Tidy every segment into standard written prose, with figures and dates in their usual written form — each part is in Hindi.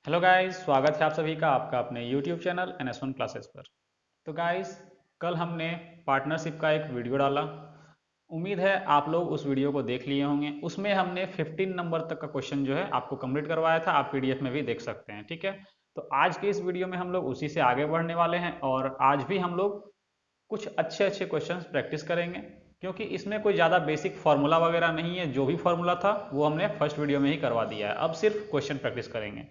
हेलो गाइस, स्वागत है आप सभी का आपका अपने यूट्यूब चैनल NS1 क्लासेस पर। तो गाइस, कल हमने पार्टनरशिप का एक वीडियो डाला। उम्मीद है आप लोग उस वीडियो को देख लिए होंगे। उसमें हमने 15 नंबर तक का क्वेश्चन जो है आपको कंप्लीट करवाया था। आप PDF में भी देख सकते हैं, ठीक है। तो आज के इस वीडियो में हम लोग उसी से आगे बढ़ने वाले हैं और आज भी हम लोग कुछ अच्छे अच्छे क्वेश्चंस प्रैक्टिस करेंगे, क्योंकि इसमें कोई ज़्यादा बेसिक फार्मूला वगैरह नहीं है। जो भी फार्मूला था वो हमने फर्स्ट वीडियो में ही करवा दिया है। अब सिर्फ क्वेश्चन प्रैक्टिस करेंगे।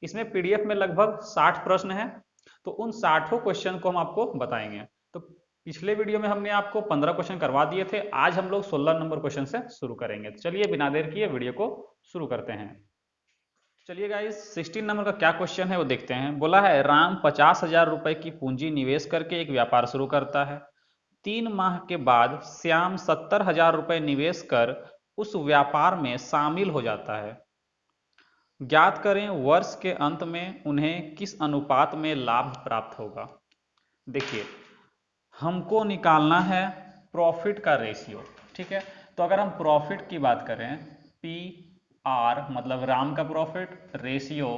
इसमें PDF में लगभग 60 प्रश्न हैं, तो उन 60 क्वेश्चन को हम आपको बताएंगे। तो पिछले वीडियो में हमने आपको 15 क्वेश्चन करवा दिए थे। आज हम लोग 16 नंबर क्वेश्चन से शुरू करेंगे। तो चलिए बिना देर किए वीडियो को शुरू करते हैं। चलिए गाइस, 16 नंबर का क्या क्वेश्चन है वो देखते हैं। बोला है राम 50,000 रुपए की पूंजी निवेश करके एक व्यापार शुरू करता है। 3 माह के बाद श्याम 70,000 रुपए निवेश कर उस व्यापार में शामिल हो जाता है। ज्ञात करें वर्ष के अंत में उन्हें किस अनुपात में लाभ प्राप्त होगा। देखिए, हमको निकालना है प्रॉफिट का रेशियो, ठीक है। तो अगर हम प्रॉफिट की बात करें, पी आर मतलब राम का प्रॉफिट, रेशियो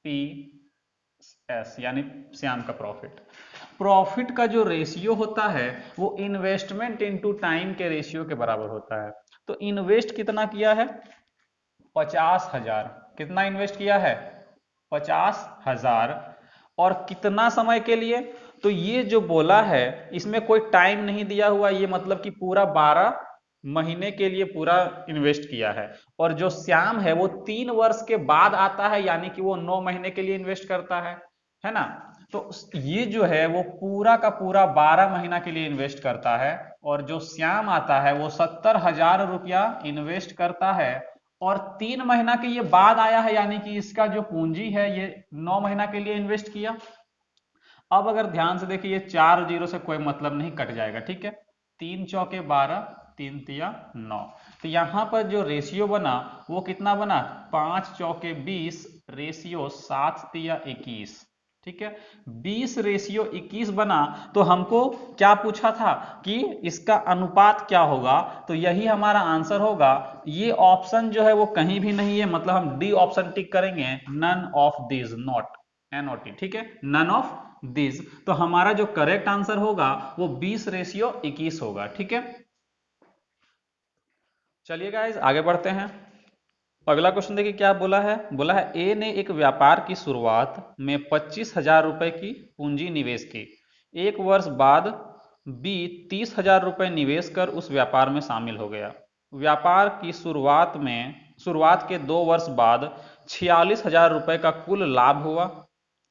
पी एस यानी श्याम का प्रॉफिट। प्रॉफिट का जो रेशियो होता है वो इन्वेस्टमेंट इनटू टाइम के रेशियो के बराबर होता है। तो इन्वेस्ट कितना किया है? 50,000। कितना इन्वेस्ट किया है? 50,000। और कितना समय के लिए? तो ये जो बोला है इसमें कोई टाइम नहीं दिया हुआ, ये मतलब कि पूरा 12 महीने के लिए पूरा इन्वेस्ट किया है। और जो श्याम है वो 3 वर्ष के बाद आता है, यानी कि वो 9 महीने के लिए इन्वेस्ट करता है ना। तो ये जो है वो पूरा का पूरा 12 महीना के लिए इन्वेस्ट करता है। और जो श्याम आता है वो 70,000 रुपया इन्वेस्ट करता है और 3 महीना के ये बाद आया है, यानी कि इसका जो पूंजी है ये 9 महीना के लिए इन्वेस्ट किया। अब अगर ध्यान से देखिए, ये 4 जीरो से कोई मतलब नहीं, कट जाएगा, ठीक है। 3 चौके 12, 3 तिया 9। तो यहां पर जो रेशियो बना वो कितना बना? 5 चौके 20, रेशियो 7 तिया 21, ठीक है। 20 रेशियो 21 बना। तो हमको क्या पूछा था कि इसका अनुपात क्या होगा, तो यही हमारा आंसर होगा। ये ऑप्शन जो है वो कहीं भी नहीं है, मतलब हम डी ऑप्शन टिक करेंगे, none of this, not NOT, ठीक है, नन ऑफ दिस। तो हमारा जो करेक्ट आंसर होगा वो 20 रेशियो 21 होगा, ठीक है। चलिए गाइज आगे बढ़ते हैं। अगला क्वेश्चन देखिए क्या बोला है। बोला है ए ने एक व्यापार की शुरुआत में 25,000 रुपए की पूंजी निवेश की। 1 वर्ष बाद बी 30,000 रुपए निवेश कर उस व्यापार में शामिल हो गया। व्यापार की शुरुआत के 2 वर्ष बाद 46,000 रुपए का कुल लाभ हुआ।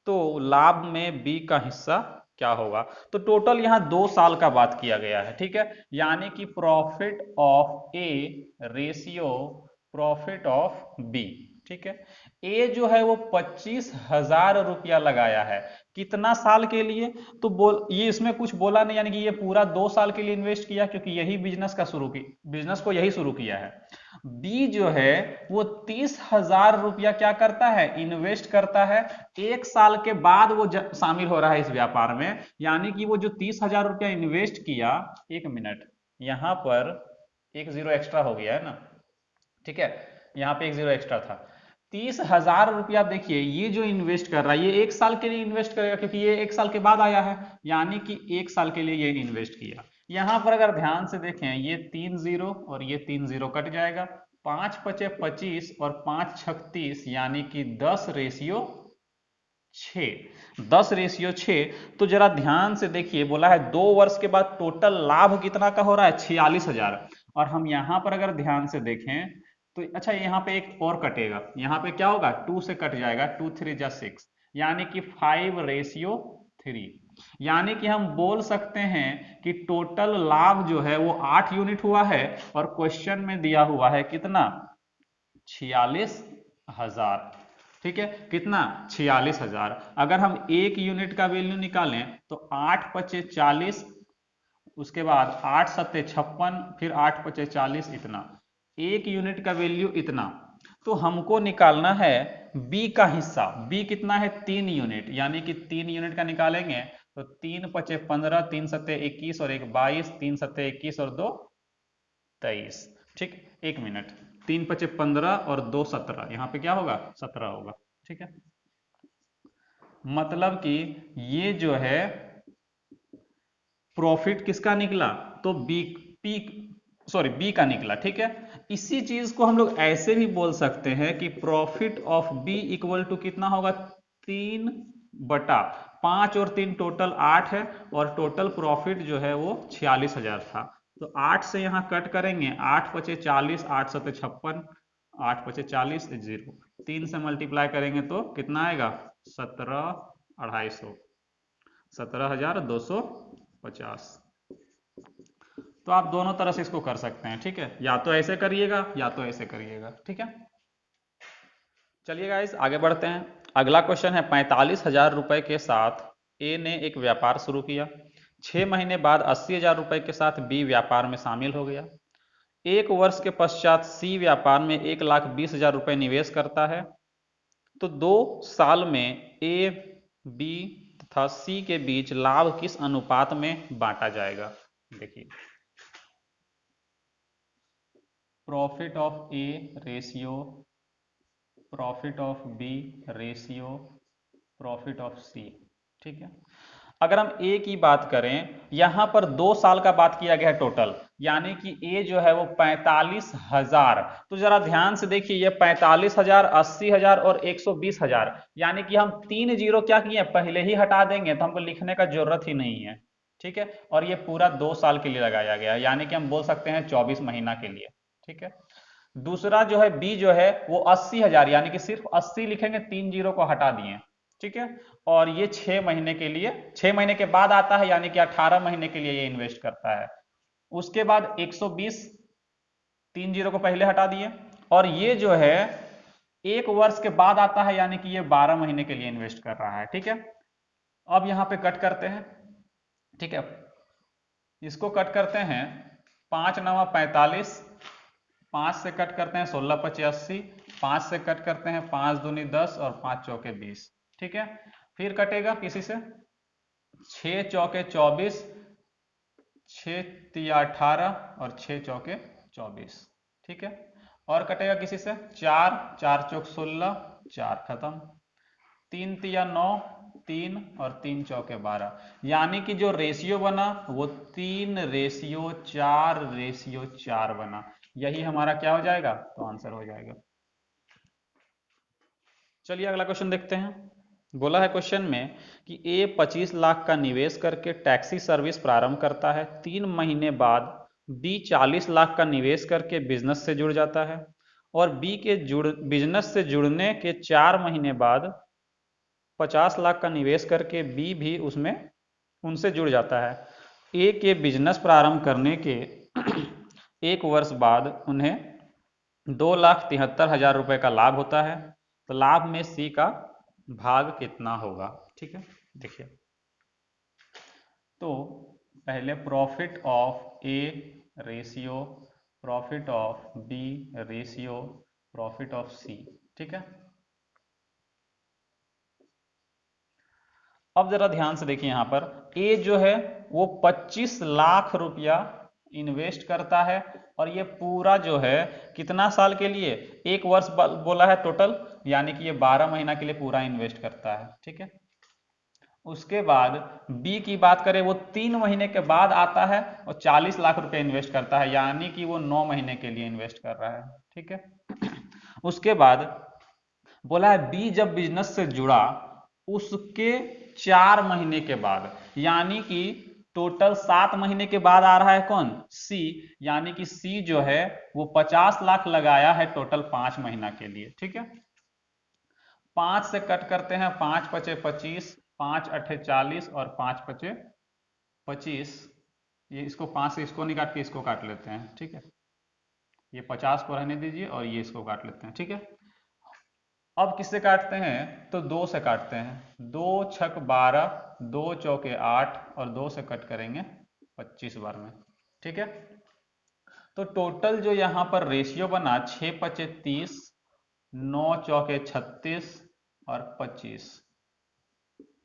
तो लाभ में बी का हिस्सा क्या होगा? तो टोटल यहाँ 2 साल का बात किया गया है, ठीक है। यानी कि profit of A ratio profit of B, ठीक है। ए जो है वो 25,000 रुपया लगाया है। कितना साल के लिए? तो ये इसमें कुछ बोला नहीं, यानी कि ये पूरा 2 साल के लिए इन्वेस्ट किया, क्योंकि यही बिजनेस को यही शुरू किया है। बी जो है वो 30,000 रुपया क्या करता है? इन्वेस्ट करता है। 1 साल के बाद वो शामिल हो रहा है इस व्यापार में, यानी कि वो जो 30,000 रुपया इन्वेस्ट किया, 1 मिनट, यहां पर एक जीरो एक्स्ट्रा हो गया है ना, ठीक है। यहाँ पे एक जीरो एक्स्ट्रा था। 30,000 रुपया देखिए, ये जो इन्वेस्ट कर रहा है ये 1 साल के लिए इन्वेस्ट करेगा, क्योंकि ये 1 साल के बाद आया है, यानी कि 1 साल के लिए ये इन्वेस्ट किया। यहां पर अगर ध्यान से देखें, ये 3 जीरो और ये 3 जीरो कट जाएगा। 5 पचे 25 और 5 36, यानी कि 10 रेशियो 6। 10 रेशियो 6। तो जरा ध्यान से देखिए, बोला है 2 वर्ष के बाद टोटल लाभ कितना का हो रहा है? 46,000। और हम यहां पर अगर ध्यान से देखें तो अच्छा, यहाँ पे एक और कटेगा, यहाँ पे क्या होगा? 2 से कट जाएगा, 2 3 जा 6, यानी कि 5 रेशियो 3। यानी कि हम बोल सकते हैं कि टोटल लाभ जो है वो 8 यूनिट हुआ है और क्वेश्चन में दिया हुआ है कितना? 46,000, ठीक है। कितना? 46,000। अगर हम 1 यूनिट का वैल्यू निकालें तो 8 पचे 40, उसके बाद 8 सत्ते 56, फिर 8 पचे 40, इतना 1 यूनिट का वैल्यू इतना। तो हमको निकालना है बी का हिस्सा। बी कितना है? 3 यूनिट, यानी कि 3 यूनिट का निकालेंगे तो 3 पचे 15, 3 सत्ते 21 और 1 22, 3 सत्ते 21 और 2 23, ठीक। 1 मिनट, 3 पचे 15 और 2 17, यहाँ पे क्या होगा? 17 होगा, ठीक है। मतलब कि ये जो है प्रॉफिट किसका निकला, तो बी, बी का निकला, ठीक है। इसी चीज को हम लोग ऐसे भी बोल सकते हैं कि profit of B equal to कितना होगा, 3/5, और 3 टोटल 8 है, और टोटल प्रॉफिट जो है वो 46,000 था। तो 8 से यहाँ कट करेंगे, 8 पचे 40, 8 सते 56, 8 पचे 40, 0, 3 से मल्टीप्लाई करेंगे तो कितना आएगा, 17,250, 17,250। तो आप दोनों तरह से इसको कर सकते हैं, ठीक है, या तो ऐसे करिएगा या तो ऐसे करिएगा, ठीक है। चलिए गाइस आगे बढ़ते हैं। अगला क्वेश्चन है, 45,000 रुपए के साथ ए ने एक व्यापार शुरू किया। 6 महीने बाद 80,000 रुपए के साथ बी व्यापार में शामिल हो गया। 1 वर्ष के पश्चात सी व्यापार में 1,20,000 रुपए निवेश करता है। तो 2 साल में ए, बी तथा सी के बीच लाभ किस अनुपात में बांटा जाएगा। देखिए, profit of A ratio, profit of B ratio, profit of C, ठीक है। अगर हम ए की बात करें, यहां पर 2 साल का बात किया गया है टोटल, यानी कि ए जो है वो 45,000। तो जरा ध्यान से देखिए, ये 45,000, 80,000 और 120,000, यानी कि हम 3 जीरो क्या किए, पहले ही हटा देंगे, तो हमको लिखने का जरूरत ही नहीं है, ठीक है। और ये पूरा 2 साल के लिए लगाया गया, यानी कि हम बोल सकते हैं 24 महीना के लिए, ठीक है। दूसरा जो है बी जो है वो 80,000, यानी कि सिर्फ 80 लिखेंगे, 3 जीरो को हटा दिए, ठीक है। और ये 6 महीने के लिए, 6 महीने के बाद आता है, यानी कि 18 महीने के लिए ये इन्वेस्ट करता है। उसके बाद 120, 3 जीरो को पहले हटा दिए, और ये जो है 1 वर्ष के बाद आता है, यानी कि ये 12 महीने के लिए इन्वेस्ट कर रहा है, ठीक है। अब यहां पे कट करते हैं, ठीक है, इसको कट करते हैं, 5 नवा 45, 5 से कट करते हैं 16 पचे 80, 5 से कट करते हैं 5 दूनी 10 और 5 चौके 20, ठीक है। फिर कटेगा किसी से, 6 चौके 24, 6 तिया 18 और 6 चौके 24, ठीक है। और कटेगा किसी से, 4, 4 चौक 16, 4 खत्म, 3 तिया 9, 3 और 3 चौके 12, यानी कि जो रेशियो बना वो 3:4:4 बना। यही हमारा क्या हो जाएगा, तो आंसर हो जाएगा। चलिए अगला क्वेश्चन देखते हैं। बोला है क्वेश्चन में कि ए 25 लाख का निवेश करके टैक्सी सर्विस प्रारंभ करता है। 3 महीने बाद बी 40 लाख का निवेश करके बिजनेस से जुड़ जाता है, और बी के बिजनेस से जुड़ने के 4 महीने बाद 50 लाख का निवेश करके बी भी उसमें उनसे जुड़ जाता है। ए के बिजनेस प्रारंभ करने के 1 वर्ष बाद उन्हें 2,73,000 रुपए का लाभ होता है। तो लाभ में सी का भाग कितना होगा, ठीक है। देखिए, तो पहले profit of A ratio, profit of B ratio, profit of C, ठीक है। अब जरा ध्यान से देखिए, यहां पर ए जो है वो 25 लाख रुपया इन्वेस्ट करता है, और ये पूरा जो है कितना साल के लिए, 1 वर्ष बोला है टोटल, यानी कि ये 12 महीना के लिए पूरा इन्वेस्ट करता है, ठीक है। उसके बाद बी की बात करें, वो 3 महीने के बाद आता है और 40 लाख रुपए इन्वेस्ट करता है, यानी कि वो 9 महीने के लिए इन्वेस्ट कर रहा है, ठीक है। उसके बाद बोला है बी जब बिजनेस से जुड़ा उसके 4 महीने के बाद, यानी कि टोटल 7 महीने के बाद आ रहा है कौन, सी, यानी कि सी जो है वो 50 लाख लगाया है टोटल 5 महीना के लिए, ठीक है। 5 से कट करते हैं, 5 पचे 25, 5 अठे 40 और 5 पचे 25, ये इसको 5 से इसको नहीं काट के इसको काट लेते हैं, ठीक है। ये 50 को रहने दीजिए और ये इसको काट लेते हैं, ठीक है। अब किससे काटते हैं, तो 2 से काटते हैं, 2 छक 12, 2 चौके 8 और 2 से कट करेंगे 25 बार में, ठीक है। तो टोटल जो यहां पर रेशियो बना 6 पचे 30, 9 चौके 36 और 25,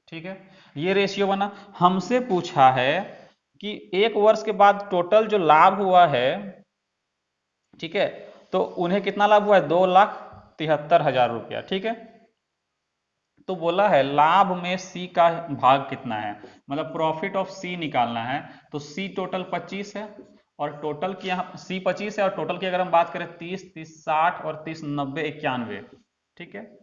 ठीक है। ये रेशियो बना। हमसे पूछा है कि 1 वर्ष के बाद टोटल जो लाभ हुआ है, ठीक है, तो उन्हें कितना लाभ हुआ है, 2,73,000 रुपया, ठीक है। तो बोला है लाभ में सी का भाग कितना है, मतलब प्रॉफिट ऑफ सी निकालना है। तो सी टोटल 25 है और टोटल की यहाँ सी 25 है और टोटल की अगर हम बात करें 30, 30, 60 और 30, 90, 91, ठीक है।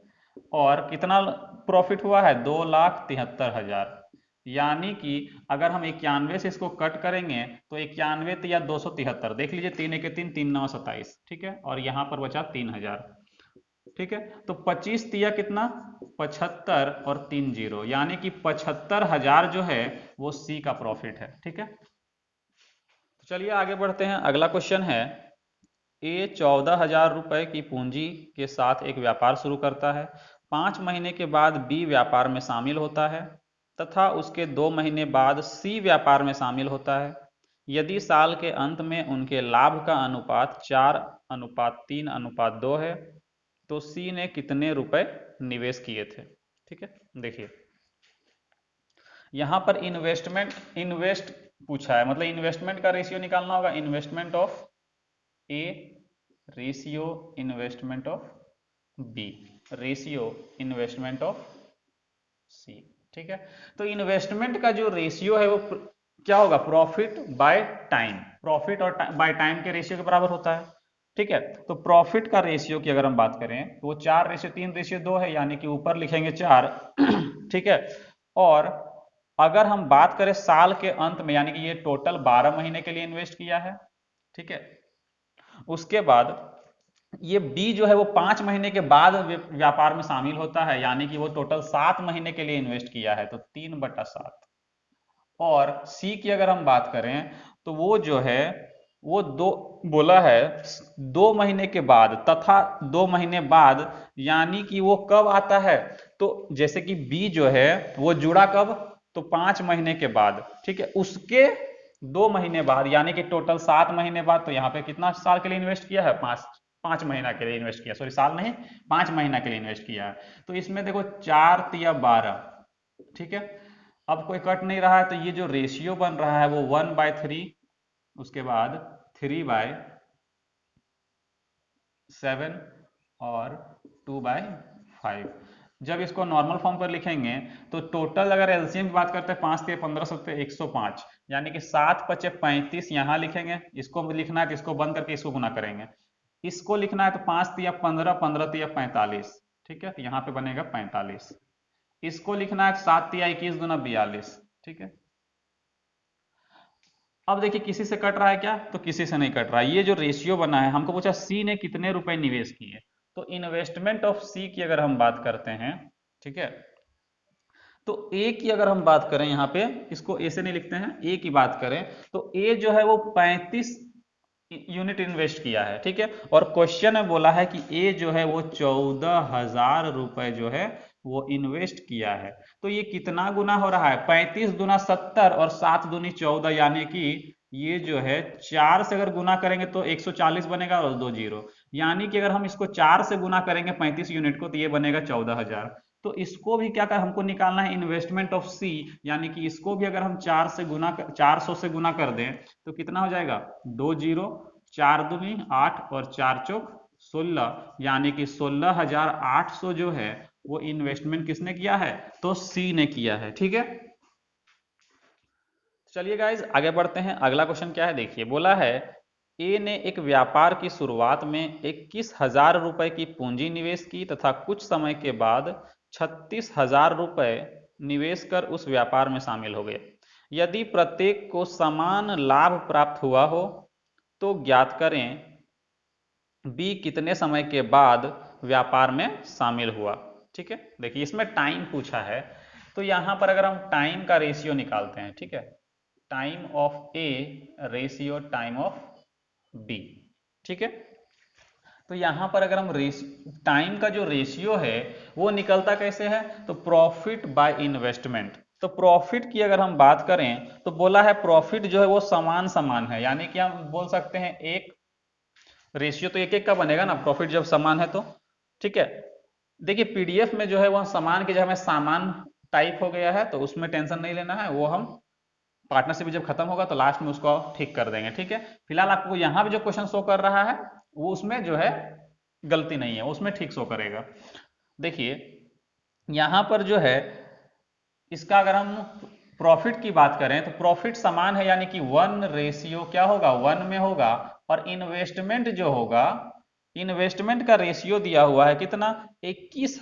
और कितना प्रॉफिट हुआ है, 2,73,000। यानी कि अगर हम 91 से इसको कट करेंगे तो 91 या 273, देख लीजिए, 3 1 3, 3 9 27, ठीक है। और यहाँ पर बचा 3,000, ठीक है। तो 25 तिया कितना, 75 और 3 जीरो, यानी कि 75,000 जो है वो सी का प्रॉफिट है, ठीक है। तो चलिए आगे बढ़ते हैं। अगला क्वेश्चन है, ए 14,000 रुपए की पूंजी के साथ एक व्यापार शुरू करता है। 5 महीने के बाद बी व्यापार में शामिल होता है तथा उसके 2 महीने बाद सी व्यापार में शामिल होता है। यदि साल के अंत में उनके लाभ का अनुपात 4:3:2 है तो सी ने कितने रुपए निवेश किए थे, ठीक है। देखिए यहां पर इन्वेस्ट पूछा है, मतलब इन्वेस्टमेंट का रेशियो निकालना होगा। Investment of A ratio investment of B ratio investment of C, ठीक है। तो इन्वेस्टमेंट का जो रेशियो है वो क्या होगा, प्रॉफिट बाय टाइम। प्रॉफिट और बाय टाइम के रेशियो के बराबर होता है, ठीक है। तो प्रॉफिट का रेशियो की अगर हम बात करें तो वो 4:3:2 है, यानी कि ऊपर लिखेंगे 4 ठीक है। और अगर हम बात करें साल के अंत में, यानी कि ये टोटल 12 महीने के लिए इन्वेस्ट किया है, ठीक है। उसके बाद ये बी जो है वो 5 महीने के बाद व्यापार में शामिल होता है, यानी कि वो टोटल 7 महीने के लिए इन्वेस्ट किया है, तो 3/7। और सी की अगर हम बात करें तो वो जो है वो दो बोला है 2 महीने के बाद तथा 2 महीने बाद, यानी कि वो कब आता है, तो जैसे कि बी जो है वो जुड़ा कब, तो 5 महीने के बाद, ठीक है। उसके 2 महीने बाद, यानी कि टोटल 7 महीने बाद। तो यहाँ पे कितना साल के लिए इन्वेस्ट किया है, 5 महीना के लिए इन्वेस्ट किया, सॉरी साल नहीं, 5 महीना के लिए इन्वेस्ट किया है। तो इसमें देखो 4×3=12, ठीक है। अब कोई कट नहीं रहा है तो ये जो रेशियो बन रहा है वो 1/3, उसके बाद 3/7 और 2/5। जब इसको नॉर्मल फॉर्म पर लिखेंगे तो टोटल अगर एलसीएम की बात करते हैं 5×3=15, 105, यानी कि 7×5=35 यहाँ लिखेंगे। इसको लिखना है तो इसको बंद करके इसको गुना करेंगे। इसको लिखना है तो 5×3=15, 15×3=45, ठीक है। तो यहाँ पे बनेगा 45। इसको लिखना है 7×3=21×42, ठीक है। अब देखिए किसी से कट रहा है क्या, तो किसी से नहीं कट रहा है। ये जो रेशियो बना है, हमको पूछा सी ने कितने रुपए निवेश किए। तो इन्वेस्टमेंट ऑफ सी की अगर हम बात करते हैं, ठीक है, तो ए की अगर हम बात करें, यहाँ पे इसको ए से नहीं लिखते हैं, ए की बात करें तो ए जो है वो 35 यूनिट इन्वेस्ट किया है, ठीक है। और क्वेश्चन में बोला है कि ए जो है वो 14,000 रुपए जो है वो इन्वेस्ट किया है। तो ये कितना गुना हो रहा है, 35×70 और 7×2=14, यानी कि ये जो है 4 से अगर गुना करेंगे तो 140 बनेगा और 2 जीरो, यानी कि अगर हम इसको 4 से गुना करेंगे 35 यूनिट को तो ये बनेगा 14,000। तो इसको भी क्या कर हमको निकालना है, इन्वेस्टमेंट ऑफ सी, यानी कि इसको भी अगर हम 400 से गुना कर दें तो कितना हो जाएगा, 2 जीरो, 4×2=8 और 4×4=16, यानी कि 16,800 जो है वो इन्वेस्टमेंट किसने किया है, तो सी ने किया है, ठीक है। चलिए गाइज आगे बढ़ते हैं। अगला क्वेश्चन क्या है, देखिए बोला है ए ने एक व्यापार की शुरुआत में 21,000 रुपए की पूंजी निवेश की तथा कुछ समय के बाद 36,000 रुपए निवेश कर उस व्यापार में शामिल हो गए। यदि प्रत्येक को समान लाभ प्राप्त हुआ हो तो ज्ञात करें बी कितने समय के बाद व्यापार में शामिल हुआ, ठीक है। देखिए इसमें टाइम पूछा है, तो यहां पर अगर हम टाइम का रेशियो निकालते हैं, ठीक है, time of A ratio time of B, ठीक है। तो यहां पर अगर हम टाइम का जो रेशियो है वो निकलता कैसे है, तो प्रॉफिट बाय इन्वेस्टमेंट। तो प्रॉफिट की अगर हम बात करें तो बोला है प्रॉफिट जो है वो समान समान है, यानी कि हम बोल सकते हैं एक रेशियो तो एक एक का बनेगा ना, प्रॉफिट जब समान है तो, ठीक है। देखिए पीडीएफ में जो है वह समान की जगह में सामान टाइप हो गया है, तो उसमें टेंशन नहीं लेना है, वो हम पार्टनरशिप जब खत्म होगा तो लास्ट में उसको ठीक कर देंगे, ठीक है। फिलहाल आपको यहाँ भी जो क्वेश्चन शो कर रहा है वो उसमें जो है गलती नहीं है, उसमें ठीक शो करेगा। देखिए यहां पर जो है इसका अगर हम प्रॉफिट की बात करें तो प्रॉफिट समान है, यानी कि 1 रेशियो क्या होगा, 1 में होगा। और इन्वेस्टमेंट जो होगा, इन्वेस्टमेंट का रेशियो दिया हुआ है कितना, 21।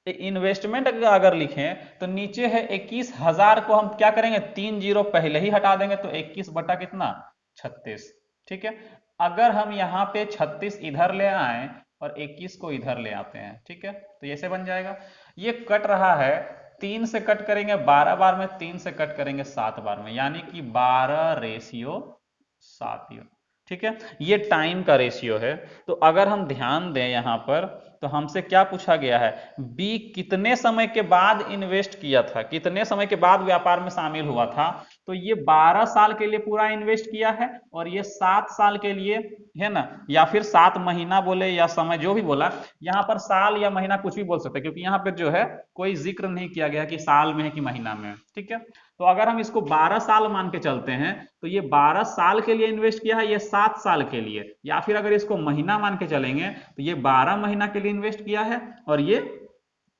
इन्वेस्टमेंट अगर लिखें तो नीचे है 21,000 को हम क्या करेंगे, 3 जीरो पहले ही हटा देंगे तो 21 बटा कितना, 36। ठीक है, अगर हम यहाँ पे 36 इधर ले आए और 21 को इधर ले आते हैं, ठीक है, तो ऐसे बन जाएगा। ये कट रहा है, 3 से कट करेंगे 12 बार में, 3 से कट करेंगे 7 बार में, यानी कि 12:7। ठीक है, ये टाइम का रेशियो है। तो अगर हम ध्यान दें यहां पर, तो हमसे क्या पूछा गया है, बी कितने समय के बाद इन्वेस्ट किया था, कितने समय के बाद व्यापार में शामिल हुआ था। तो ये 12 साल के लिए पूरा इन्वेस्ट किया है, और ये 7 साल के लिए है ना, या फिर 7 महीना बोले या समय जो भी बोला, यहाँ पर साल या महीना कुछ भी बोल सकते हैं, क्योंकि यहाँ पर जो है कोई जिक्र नहीं किया गया कि साल में है कि महीना में है। ठीक है, तो अगर हम इसको 12 साल मान के चलते हैं तो ये 12 साल के लिए इन्वेस्ट किया है, ये 7 साल के लिए, या फिर अगर इसको महीना मान के चलेंगे तो ये 12 महीना के लिए इन्वेस्ट किया है, और ये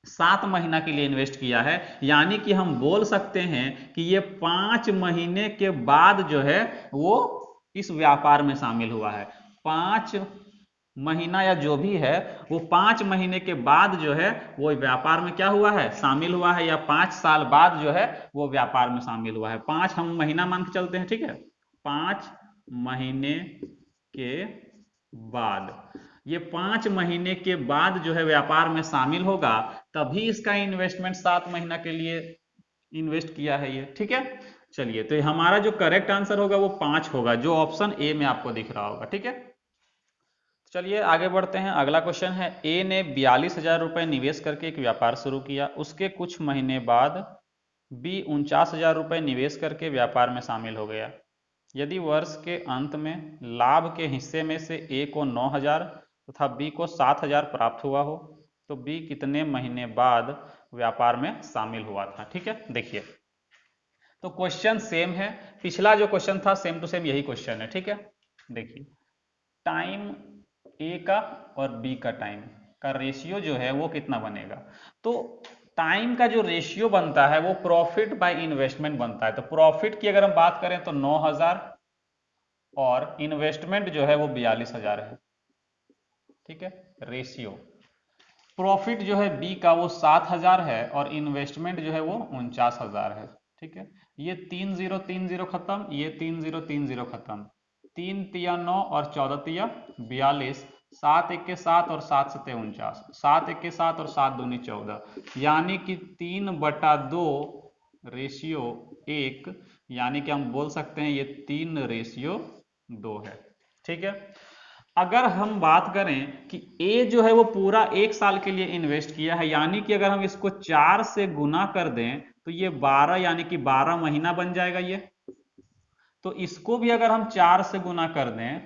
7 महीना के लिए इन्वेस्ट किया है। यानी कि हम बोल सकते हैं कि ये 5 महीने के बाद जो है वो इस व्यापार में शामिल हुआ है। 5 महीना या जो भी है वो 5 महीने के बाद जो है वो व्यापार में क्या हुआ है, शामिल हुआ है, या 5 साल बाद जो है वो व्यापार में शामिल हुआ है। 5 हम महीना मान के चलते हैं, ठीक है, 5 महीने के बाद, ये 5 महीने के बाद जो है व्यापार में शामिल होगा, तभी इसका इन्वेस्टमेंट 7 महीना के लिए इन्वेस्ट किया है ये। ठीक है, चलिए, तो हमारा जो करेक्ट आंसर होगा वो 5 होगा, जो ऑप्शन ए में आपको दिख रहा होगा। ठीक है, चलिए आगे बढ़ते हैं। अगला क्वेश्चन है, ए ने 42,000 रुपये निवेश करके एक व्यापार शुरू किया, उसके कुछ महीने बाद बी 49,000 रुपये निवेश करके व्यापार में शामिल हो गया। यदि वर्ष के अंत में लाभ के हिस्से में से ए को 9,000 तथा बी को 7,000 प्राप्त हुआ हो, तो बी कितने महीने बाद व्यापार में शामिल हुआ था। ठीक है, देखिए, तो क्वेश्चन सेम है, पिछला जो क्वेश्चन था सेम टू सेम यही क्वेश्चन है। ठीक है, देखिए, टाइम ए का और बी का टाइम का रेशियो जो है वो कितना बनेगा, तो टाइम का जो रेशियो बनता है वो प्रॉफिट बाय इन्वेस्टमेंट बनता है। तो प्रॉफिट की अगर हम बात करें तो 9,000 और इन्वेस्टमेंट जो है वो 42,000 है। ठीक है, रेशियो प्रॉफिट जो है बी का वो 7,000 है और इन्वेस्टमेंट जो है वो 49,000 है। ठीक है, ये 3 0 3 0 खत्म, ये 3 0 3 0 खत्म, 3 तिया 9 और 14 तिया 42, 7 1 के 7 और 7 7 49, 7 1 के 7 और 7 दूनी 14, यानी कि 3/2 रेशियो 1, यानी कि हम बोल सकते हैं ये 3:2 है। ठीक है, अगर हम बात करें कि ए जो है वो पूरा 1 साल के लिए इन्वेस्ट किया है, यानी कि अगर हम इसको 4 से गुना कर दें तो ये 12, यानी कि 12 महीना बन जाएगा ये। तो इसको भी अगर हम 4 से गुना कर दें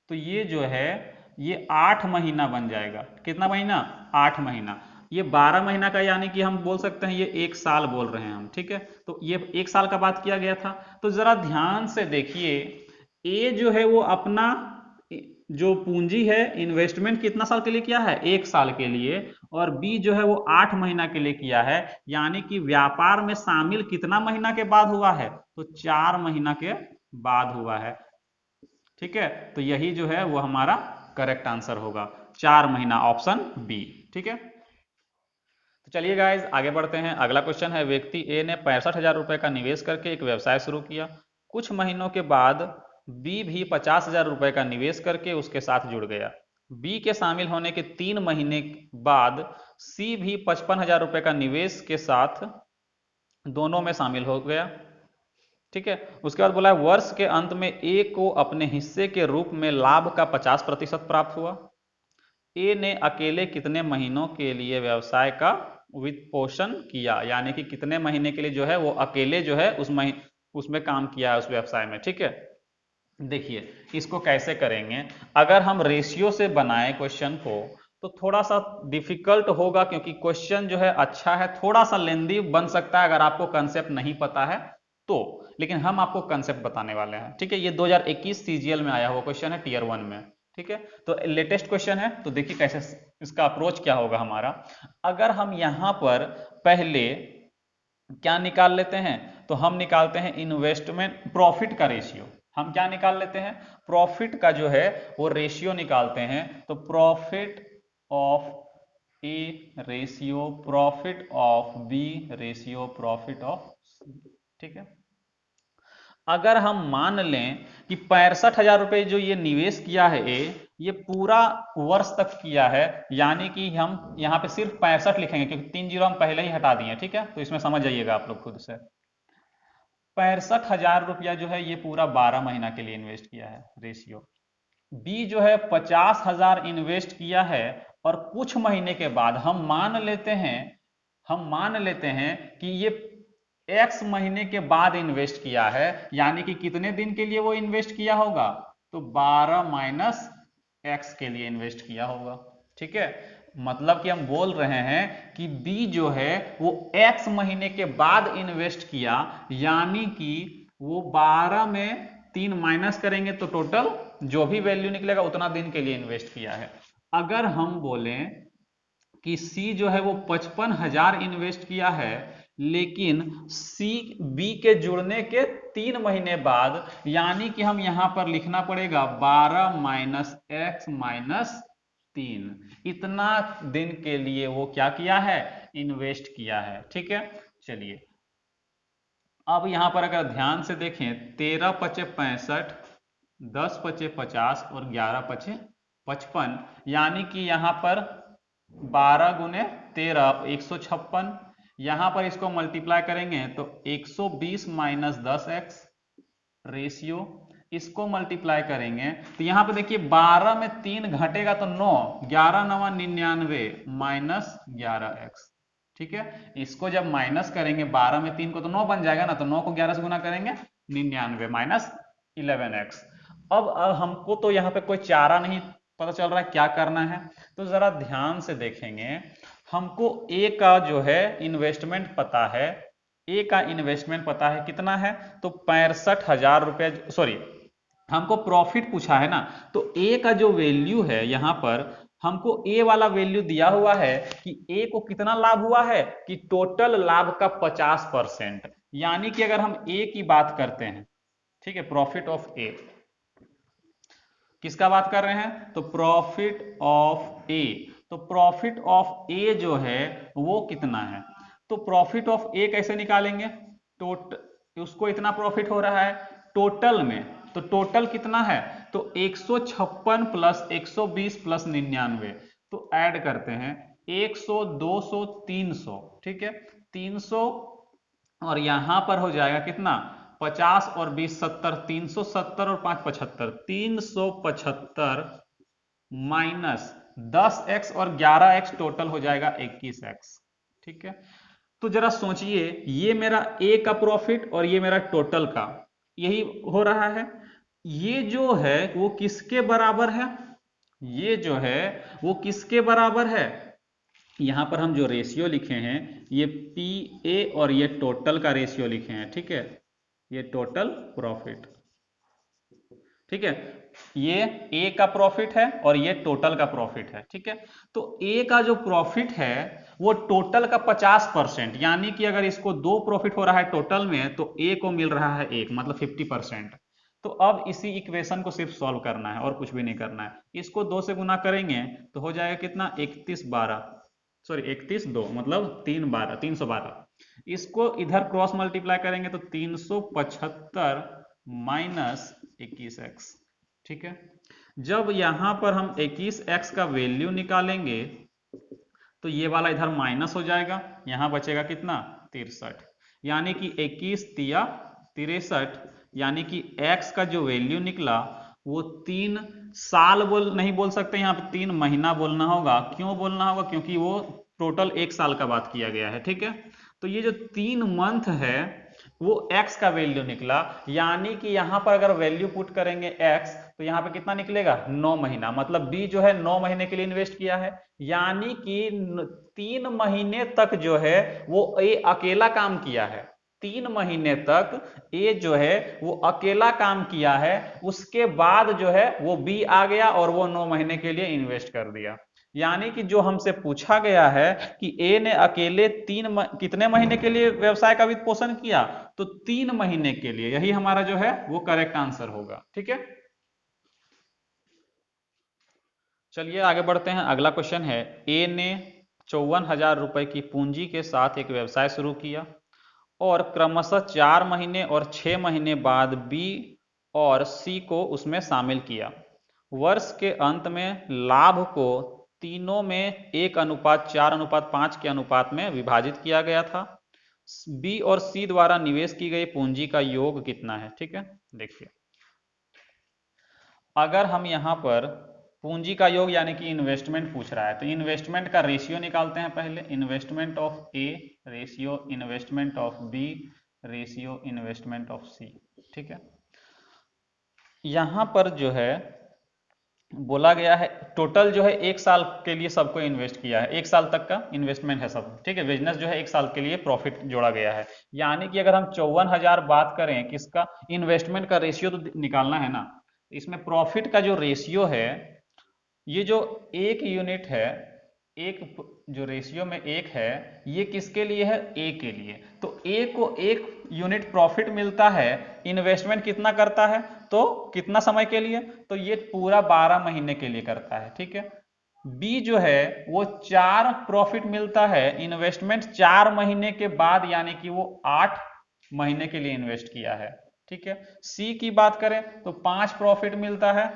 तो ये जो है ये 8 महीना बन जाएगा। कितना महीना, 8 महीना। ये 12 महीना का, यानी कि हम बोल सकते हैं ये 1 साल बोल रहे हैं हम। ठीक है, तो ये 1 साल का बात किया गया था। तो जरा ध्यान से देखिए, ए जो है वो अपना जो पूंजी है इन्वेस्टमेंट कितना साल के लिए किया है, 1 साल के लिए, और बी जो है वो 8 महीना के लिए किया है, यानी कि व्यापार में शामिल कितना महीना के बाद हुआ है, तो 4 महीना के बाद हुआ है। ठीक है, तो यही जो है वो हमारा करेक्ट आंसर होगा, 4 महीना, ऑप्शन बी। ठीक है, तो चलिए गाइज आगे बढ़ते हैं। अगला क्वेश्चन है, व्यक्ति ए ने 65,000 रुपए का निवेश करके एक व्यवसाय शुरू किया, कुछ महीनों के बाद बी भी 50,000 रुपए का निवेश करके उसके साथ जुड़ गया। बी के शामिल होने के 3 महीने बाद सी भी 55,000 रुपए का निवेश के साथ दोनों में शामिल हो गया। ठीक है, उसके बाद बोला है, वर्ष के अंत में ए को अपने हिस्से के रूप में लाभ का 50% प्राप्त हुआ। ए ने अकेले कितने महीनों के लिए व्यवसाय का वित्त पोषण किया, यानी कि कितने महीने के लिए जो है वो अकेले जो है उसमें काम किया है उस व्यवसाय में। ठीक है, देखिए इसको कैसे करेंगे, अगर हम रेशियो से बनाए क्वेश्चन को तो थोड़ा सा डिफिकल्ट होगा, क्योंकि क्वेश्चन जो है अच्छा है, थोड़ा सा लेंदी बन सकता है अगर आपको कंसेप्ट नहीं पता है तो, लेकिन हम आपको कंसेप्ट बताने वाले हैं। ठीक है, ये 2021 सीजीएल में आया हुआ क्वेश्चन है, टीयर 1 में। ठीक है, तो लेटेस्ट क्वेश्चन है, तो देखिए कैसे इसका अप्रोच क्या होगा हमारा। अगर हम यहां पर पहले क्या निकाल लेते हैं, तो हम निकालते हैं इन्वेस्टमेंट प्रॉफिट का रेशियो। हम क्या निकाल लेते हैं, प्रॉफिट का जो है वो रेशियो निकालते हैं। तो profit of A ratio profit of B ratio profit of C. ठीक है, अगर हम मान लें कि 65,000 रुपए जो ये निवेश किया है ये पूरा वर्ष तक किया है, यानी कि हम यहाँ पे सिर्फ 65 लिखेंगे क्योंकि 3 जीरो हम पहले ही हटा दिए। ठीक है, तो इसमें समझ जाइएगा आप लोग खुद से। 65,000 रुपया जो है ये पूरा 12 महीना के लिए इन्वेस्ट किया है, रेशियो। बी जो है 50,000 इन्वेस्ट किया है और कुछ महीने के बाद हम मान लेते हैं कि ये एक्स महीने के बाद इन्वेस्ट किया है, यानी कि कितने दिन के लिए वो इन्वेस्ट किया होगा, तो 12 माइनस एक्स के लिए इन्वेस्ट किया होगा। ठीक है, मतलब कि हम बोल रहे हैं कि बी जो है वो एक्स महीने के बाद इन्वेस्ट किया, यानी कि वो 12 में 3 माइनस करेंगे तो टोटल जो भी वैल्यू निकलेगा उतना दिन के लिए इन्वेस्ट किया है। अगर हम बोलें कि सी जो है वो 55,000 इन्वेस्ट किया है, लेकिन सी बी के जुड़ने के 3 महीने बाद, यानी कि हम यहां पर लिखना पड़ेगा 12 माइनस एक्स माइनस 3, इतना दिन के लिए वो क्या किया है, इन्वेस्ट किया है। ठीक है, चलिए अब यहां पर अगर ध्यान से देखें, 13 पचे 65, 10 पचे 50 और 11 पचे 55, यानी कि यहां पर 12 गुने 13 156, यहां पर इसको मल्टीप्लाई करेंगे तो 120 माइनस 10x रेशियो, इसको मल्टीप्लाई करेंगे तो यहां पर देखिए 12 में 3 घटेगा तो 9, 11 9 99 माइनस 11x। ठीक है, इसको जब माइनस करेंगे 12 में 3 को तो 9 बन जाएगा ना, तो 9 को 11 से गुना करेंगे 99 माइनस 11x। अब हमको तो यहाँ पे कोई चारा नहीं पता चल रहा है क्या करना है, तो जरा ध्यान से देखेंगे। हमको ए का जो है इन्वेस्टमेंट पता है, ए का इन्वेस्टमेंट पता है कितना है, तो 65,000 रुपए, सॉरी हमको प्रॉफिट पूछा है ना, तो ए का जो वैल्यू है यहां पर हमको ए वाला वैल्यू दिया हुआ है कि ए को कितना लाभ हुआ है, कि टोटल लाभ का 50%, यानी कि अगर हम ए की बात करते हैं, ठीक है, प्रॉफिट ऑफ ए, किसका बात कर रहे हैं, तो प्रॉफिट ऑफ ए, तो प्रॉफिट ऑफ ए जो है वो कितना है, तो प्रॉफिट ऑफ ए कैसे निकालेंगे, उसको इतना प्रॉफिट हो रहा है टोटल में, तो टोटल कितना है, तो 156 प्लस 120 प्लस 99, तो ऐड करते हैं 100 200 300, ठीक है, 300 और यहां पर हो जाएगा कितना, 50 और 20 70, 370 और 5 75, 375 माइनस 10x और 11x टोटल हो जाएगा 21x। ठीक है, तो जरा सोचिए, ये मेरा ए का प्रॉफिट और ये मेरा टोटल का, यही हो रहा है। ये जो है वो किसके बराबर है, ये जो है वो किसके बराबर है, यहां पर हम जो रेशियो लिखे हैं ये पी ए और ये टोटल का रेशियो लिखे हैं। ठीक है, ये टोटल प्रॉफिट, ठीक है, ये ए का प्रॉफिट है और ये टोटल का प्रॉफिट है। ठीक है, तो ए का जो प्रॉफिट है वो टोटल का 50%, यानी कि अगर इसको 2 प्रॉफिट हो रहा है टोटल में तो ए को मिल रहा है 1, मतलब 50%। तो अब इसी इक्वेशन को सिर्फ सॉल्व करना है और कुछ भी नहीं करना है। इसको 2 से गुना करेंगे तो हो जाएगा कितना, 31 12, सॉरी 31 2, मतलब 3 12 312। इसको इधर क्रॉस मल्टीप्लाई करेंगे तो 375 माइनस 21x। ठीक है, जब यहां पर हम 21x का वैल्यू निकालेंगे तो ये वाला इधर माइनस हो जाएगा, यहां बचेगा कितना 63, यानी कि 21 तिया 63, यानी कि x का जो वैल्यू निकला वो 3 साल नहीं बोल सकते, यहाँ पे 3 महीना बोलना होगा। क्यों बोलना होगा, क्योंकि वो टोटल 1 साल का बात किया गया है। ठीक है, तो ये जो 3 मंथ है वो x का वैल्यू निकला, यानी कि यहां पर अगर वैल्यू पुट करेंगे x तो यहां पे कितना निकलेगा 9 महीना, मतलब b जो है 9 महीने के लिए इन्वेस्ट किया है, यानी कि 3 महीने तक जो है वो ए अकेला काम किया है। 3 महीने तक ए जो है वो अकेला काम किया है, उसके बाद जो है वो बी आ गया और वो 9 महीने के लिए इन्वेस्ट कर दिया। यानी कि जो हमसे पूछा गया है कि ए ने अकेले कितने महीने के लिए व्यवसाय का वित्त पोषण किया, तो 3 महीने के लिए, यही हमारा जो है वो करेक्ट आंसर होगा। ठीक है, चलिए आगे बढ़ते हैं। अगला क्वेश्चन है, ए ने 54,000 रुपए की पूंजी के साथ एक व्यवसाय शुरू किया और क्रमशः 4 महीने और 6 महीने बाद बी और सी को उसमें शामिल किया। वर्ष के अंत में लाभ को तीनों में 1:4:5 के अनुपात में विभाजित किया गया था। बी और सी द्वारा निवेश की गई पूंजी का योग कितना है? ठीक है, देखिए अगर हम यहाँ पर पूंजी का योग यानी कि इन्वेस्टमेंट पूछ रहा है, तो इन्वेस्टमेंट का रेशियो निकालते हैं पहले। Investment of A ratio investment of B ratio investment of C. ठीक है, यहाँ पर जो है बोला गया है टोटल जो है 1 साल के लिए सबको इन्वेस्ट किया है, 1 साल तक का इन्वेस्टमेंट है सब। ठीक है, बिजनेस जो है 1 साल के लिए प्रॉफिट जोड़ा गया है। यानी कि अगर हम 54,000 बात करें किसका, इन्वेस्टमेंट का रेशियो तो निकालना है ना, इसमें प्रॉफिट का जो रेशियो है, ये जो 1 यूनिट है, एक जो रेशियो में 1 है, ये किसके लिए है? ए के लिए। तो ए को 1 यूनिट प्रॉफिट मिलता है, इन्वेस्टमेंट कितना करता है, तो कितना समय के लिए, तो ये पूरा 12 महीने के लिए करता है। ठीक है, बी जो है वो 4 प्रॉफिट मिलता है, इन्वेस्टमेंट 4 महीने के बाद, यानी कि वो 8 महीने के लिए इन्वेस्ट किया है। ठीक है, सी की बात करें तो 5 प्रॉफिट मिलता है,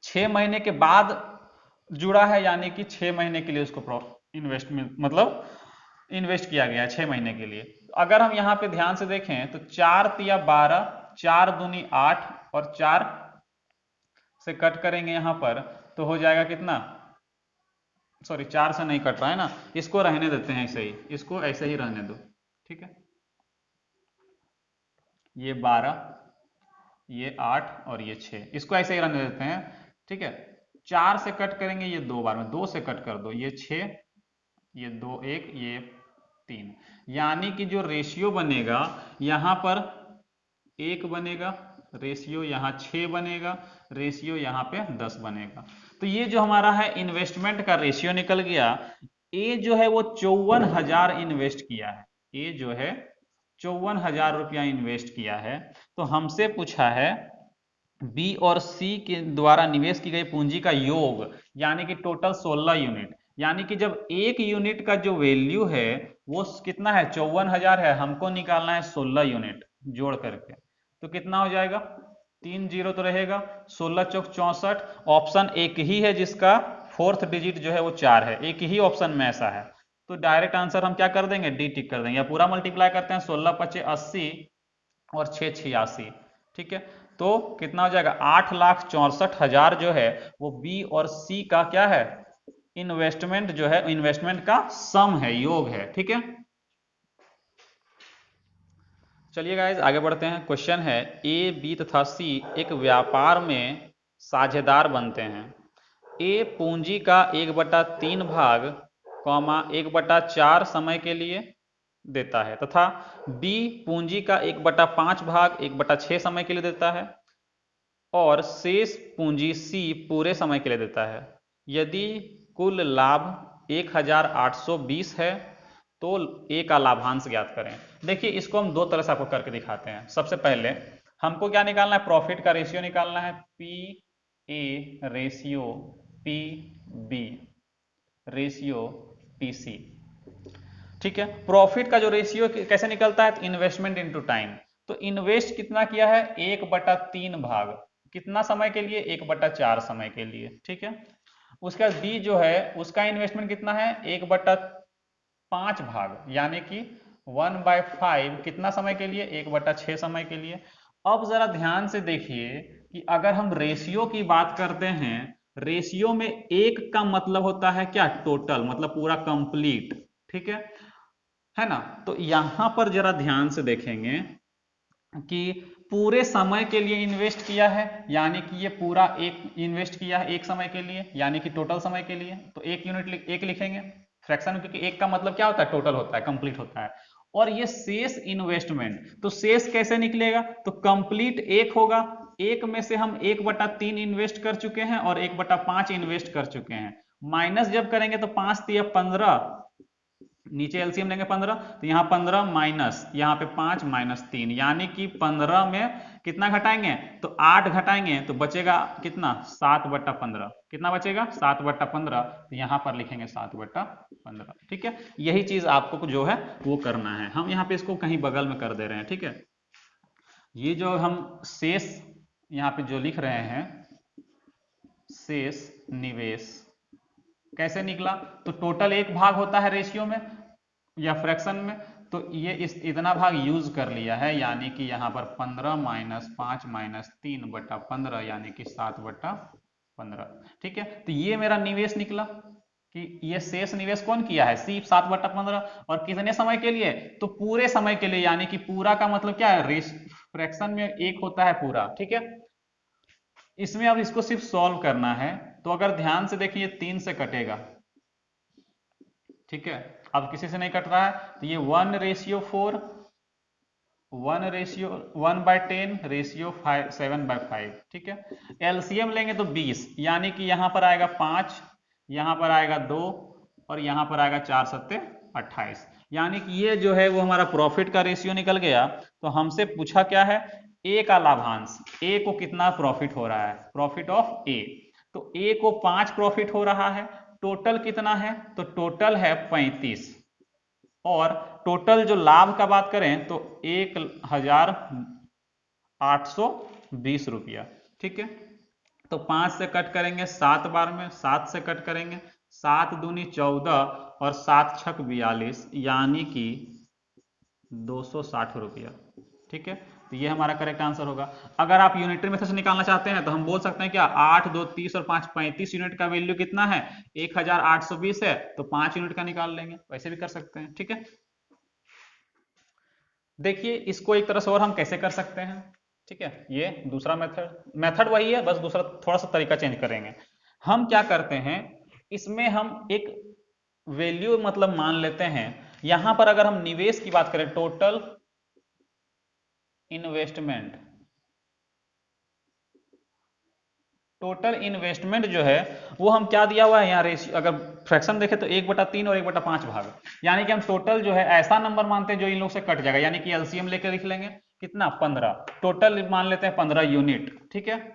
6 महीने के बाद जुड़ा है, यानी कि 6 महीने के लिए उसको इन्वेस्टमेंट मतलब इन्वेस्ट किया गया है 6 महीने के लिए। अगर हम यहाँ पे ध्यान से देखें तो 4 तिया 12, 4 दूनी 8 और 4 से कट करेंगे यहाँ पर तो हो जाएगा कितना, सॉरी 4 से नहीं कट रहा है ना, इसको रहने देते हैं ऐसे ही, इसको ऐसे ही रहने दो। ठीक है, ये 12, ये 8 और ये 6, इसको ऐसे ही रहने देते हैं। ठीक है, 4 से कट करेंगे ये 2 बार में, 2 से कट कर दो, ये 6, ये 2 1, ये 3, यानी कि जो रेशियो बनेगा यहाँ पर 1 बनेगा, रेशियो यहाँ 6 बनेगा, रेशियो यहाँ पे 10 बनेगा। तो ये जो हमारा है इन्वेस्टमेंट का रेशियो निकल गया। ए जो है वो 54,000 इन्वेस्ट किया है, ए जो है 54,000 रुपया इन्वेस्ट किया है। तो हमसे पूछा है बी और सी के द्वारा निवेश की गई पूंजी का योग, यानी कि टोटल 16 यूनिट, यानी कि जब 1 यूनिट का जो वैल्यू है वो कितना है, 54,000 है, हमको निकालना है 16 यूनिट जोड़ करके, तो कितना हो जाएगा, 3 जीरो तो रहेगा, 16 चौक 64। ऑप्शन एक ही है जिसका 4th डिजिट जो है वो 4 है, एक ही ऑप्शन में ऐसा है, तो डायरेक्ट आंसर हम क्या कर देंगे, डी टिक कर देंगे, या पूरा मल्टीप्लाई करते हैं, 16 पचे 80 और 6 86। ठीक है, तो कितना हो जाएगा, 8,64,000 जो है वो बी और सी का क्या है, इन्वेस्टमेंट जो है, इन्वेस्टमेंट का सम है, योग है। ठीक है, चलिए गाइज आगे बढ़ते हैं। क्वेश्चन है, ए बी तथा सी एक व्यापार में साझेदार बनते हैं। ए पूंजी का 1/3 भाग 1/4 समय के लिए देता है तथा बी पूंजी का 1/5 भाग 1/6 समय के लिए देता है और शेष पूंजी सी पूरे समय के लिए देता है। यदि कुल लाभ 1,820 है तो ए का लाभांश ज्ञात करें। देखिए इसको हम 2 तरह से आपको करके दिखाते हैं। सबसे पहले हमको क्या निकालना है, प्रॉफिट का रेशियो निकालना है, P A ratio P B ratio P C. ठीक है, प्रॉफिट का जो रेशियो कैसे निकलता है, इन्वेस्टमेंट इनटू टाइम। तो इन्वेस्ट कितना किया है, 1/3 भाग, कितना समय के लिए, 1/4 समय के लिए। ठीक है, उसका बी जो है उसका इन्वेस्टमेंट कितना है, 1/5 भाग, यानी कि 1/5 कितना समय के लिए, 1/6 समय के लिए। अब जरा ध्यान से देखिए कि अगर हम रेशियो की बात करते हैं, रेशियो में 1 का मतलब होता है क्या, टोटल, मतलब पूरा कंप्लीट। ठीक है ना, तो यहां पर जरा ध्यान से देखेंगे कि पूरे समय के लिए इन्वेस्ट किया है, यानी कि ये पूरा एक इन्वेस्ट किया है एक समय के लिए, यानी कि टोटल समय के लिए, तो 1 यूनिट 1 लिखेंगे फ्रैक्शन, क्योंकि 1 का मतलब क्या होता है, टोटल होता है, कंप्लीट होता है। और ये शेष इन्वेस्टमेंट, तो शेष कैसे निकलेगा, तो कंप्लीट एक होगा, एक में से हम 1/3 इन्वेस्ट कर चुके हैं और 1/5 इन्वेस्ट कर चुके हैं, माइनस जब करेंगे तो 5 तिया 15, नीचे एलसीएम लेंगे 15, तो यहाँ 15 माइनस यहाँ पे 5 माइनस 3, यानी कि 15 में कितना घटाएंगे, तो 8 घटाएंगे तो बचेगा कितना, 7/15, कितना बचेगा 7/15, तो यहाँ पर लिखेंगे 7/15। ठीक है, यही चीज आपको जो है वो करना है, हम यहाँ पे इसको कहीं बगल में कर दे रहे हैं। ठीक है, ये जो हम शेष यहाँ पे जो लिख रहे हैं, शेष निवेश कैसे निकला, तो टोटल एक भाग होता है रेशियो में या फ्रैक्शन में, तो ये इतना भाग यूज कर लिया है, यानी कि यहाँ पर 15 माइनस 5 माइनस 3/15 यानी कि 7/15। ठीक है, तो ये मेरा निवेश निकला कि ये शेष निवेश कौन किया है, सिर्फ 7/15, और कितने समय के लिए, तो पूरे समय के लिए, यानी कि पूरा का मतलब क्या है, फ्रैक्शन में एक होता है पूरा। ठीक है, इसमें अब इसको सिर्फ सॉल्व करना है, तो अगर ध्यान से देखिए 3 से कटेगा। ठीक है, अब किसी से नहीं कट रहा है, तो ये 1:4, 1/10 रेशियो 7/5। ठीक है, एलसीएम लेंगे तो 20, यानी कि यहां पर आएगा 5, यहां पर आएगा 2 और यहां पर आएगा 4 सत्ते 28, यानी कि ये जो है वो हमारा प्रॉफिट का रेशियो निकल गया। तो हमसे पूछा क्या है, ए का लाभांश, ए को कितना प्रॉफिट हो रहा है, प्रॉफिट ऑफ ए, तो ए को 5 प्रॉफिट हो रहा है, टोटल कितना है, तो टोटल है 35, और टोटल जो लाभ का बात करें तो 1,820 रुपया। ठीक है, तो 5 से कट करेंगे 7 बार में, 7 से कट करेंगे, 7 दूनी 14 और 7 छक 42, यानी कि 260 रुपया। ठीक है, तो ये हमारा करेक्ट आंसर होगा। अगर आप यूनिटरी मेथड से निकालना चाहते हैं तो हम बोल सकते हैं क्या, 8 2 30 और 5 35 यूनिट का वैल्यू कितना है, 1,820 है, तो 5 यूनिट का निकाल लेंगे, वैसे भी कर सकते हैं। ठीक है, देखिए इसको एक तरह से और हम कैसे कर सकते हैं। ठीक है, ये दूसरा मेथड वही है, बस दूसरा थोड़ा सा तरीका चेंज करेंगे। हम क्या करते हैं, इसमें हम एक वैल्यू मतलब मान लेते हैं, यहां पर अगर हम निवेश की बात करें, टोटल इन्वेस्टमेंट, टोटल इन्वेस्टमेंट जो है वो हम क्या दिया हुआ है यहाँ रेशियो, अगर फ्रैक्शन देखें तो 1/3 और 1/5 भाग, यानी कि हम टोटल जो है ऐसा नंबर मानते हैं जो इन लोग से कट जाएगा, यानी कि एलसीएम लेकर लिख लेंगे कितना 15, टोटल मान लेते हैं 15 यूनिट। ठीक है,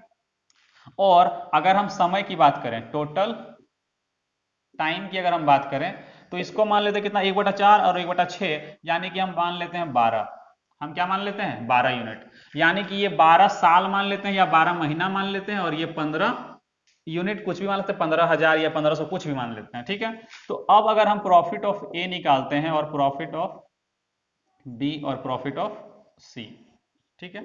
और अगर हम समय की बात करें, टोटल टाइम की अगर हम बात करें, तो इसको मान लेते हैं कितना 1/4 और 1/6, यानी कि हम मान लेते हैं 12, हम क्या मान लेते हैं 12 यूनिट, यानी कि ये 12 साल मान लेते हैं या 12 महीना मान लेते हैं, और ये 15 यूनिट कुछ भी मान लेते हैं, 15,000 या 1500 कुछ भी मान लेते हैं। ठीक है, तो अब अगर हम प्रॉफिट ऑफ ए निकालते हैं और प्रॉफिट ऑफ बी और प्रॉफिट ऑफ सी, ठीक है,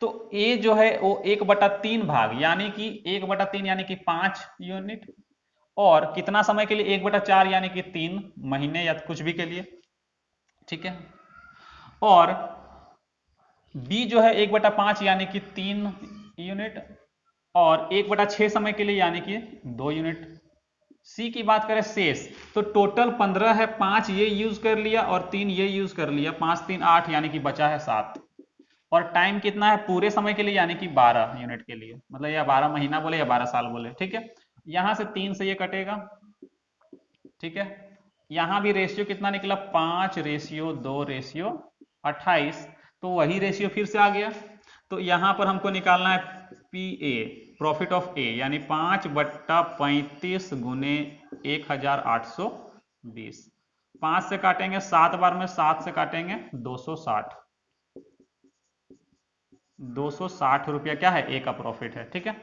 तो ए जो है वो 1/3 भाग, यानी कि 1/3 यानी कि 5 यूनिट, और कितना समय के लिए 1/4 यानी कि 3 महीने या कुछ भी के लिए। ठीक है, और बी जो है 1/5 यानी कि 3 यूनिट, और 1/6 समय के लिए यानी कि 2 यूनिट। सी की बात करें शेष, तो टोटल 15 है, 5 ये यूज कर लिया और 3 ये यूज कर लिया, 5 3 8 यानी कि बचा है 7, और टाइम कितना है पूरे समय के लिए, यानी कि 12 यूनिट के लिए, मतलब या 12 महीना बोले या 12 साल बोले। ठीक है, यहां से 3 से ये कटेगा। ठीक है, यहां भी रेशियो कितना निकला, 5:2:28, तो वही रेशियो फिर से आ गया, तो यहां पर हमको निकालना है पी ए, प्रॉफिट ऑफ ए, यानी 5/35 गुने 1,820, 5 से काटेंगे 7 बार में, 7 से काटेंगे 260, 260 रुपया क्या है ए का प्रॉफिट है। ठीक है,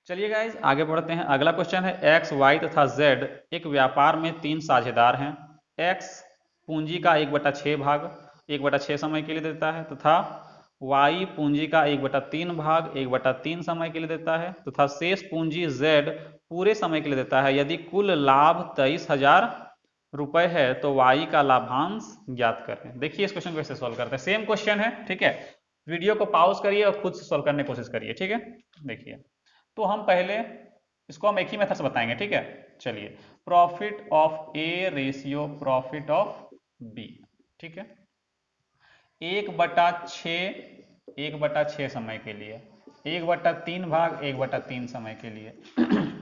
चलिए गाइज आगे बढ़ते हैं। अगला क्वेश्चन है, एक्स वाई तथा जेड एक व्यापार में 3 साझेदार हैं। एक्स पूंजी का 1/6 भाग 1/6 समय के लिए देता है, तथा वाई पूंजी का 1/3 भाग 1/3 समय के लिए देता है, तथा शेष पूंजी जेड पूरे समय के लिए देता है। यदि कुल लाभ 23,000 रुपए है तो वाई का लाभांश ज्ञात करें। देखिए इस क्वेश्चन को कैसे सॉल्व करते हैं, सेम क्वेश्चन है। ठीक है, वीडियो को पॉज करिए और खुद से सॉल्व करने की कोशिश करिए। ठीक है, देखिए तो हम पहले इसको हम एक ही मेथड से बताएंगे। ठीक है, चलिए profit of A ratio profit of B. ठीक है, 1/6, 1/6 समय के लिए, 1/3 भाग 1/3 समय के लिए।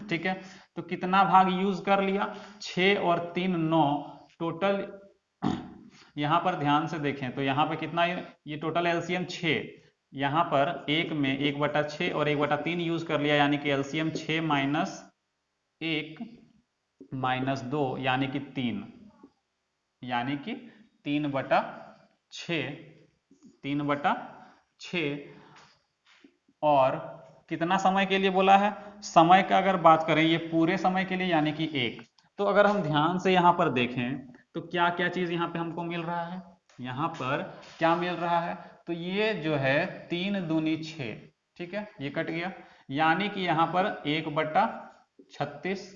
ठीक है, तो कितना भाग यूज कर लिया, 6 और 3 9 टोटल। यहां पर ध्यान से देखें तो यहां पर कितना, ये टोटल एलसीएम 6, यहां पर एक में 1/6 और 1/3 यूज कर लिया, यानी कि एलसीएम 6 माइनस 1 माइनस 2 यानी कि 3, यानी कि 3/6, 3/6। और कितना समय के लिए बोला है, समय का अगर बात करें ये पूरे समय के लिए यानी कि 1। तो अगर हम ध्यान से यहाँ पर देखें तो क्या क्या चीज यहाँ पे हमको मिल रहा है, यहाँ पर क्या मिल रहा है, तो ये जो है 3 दूनी 6, ठीक है, ये कट गया, यानी कि यहाँ पर 1/36,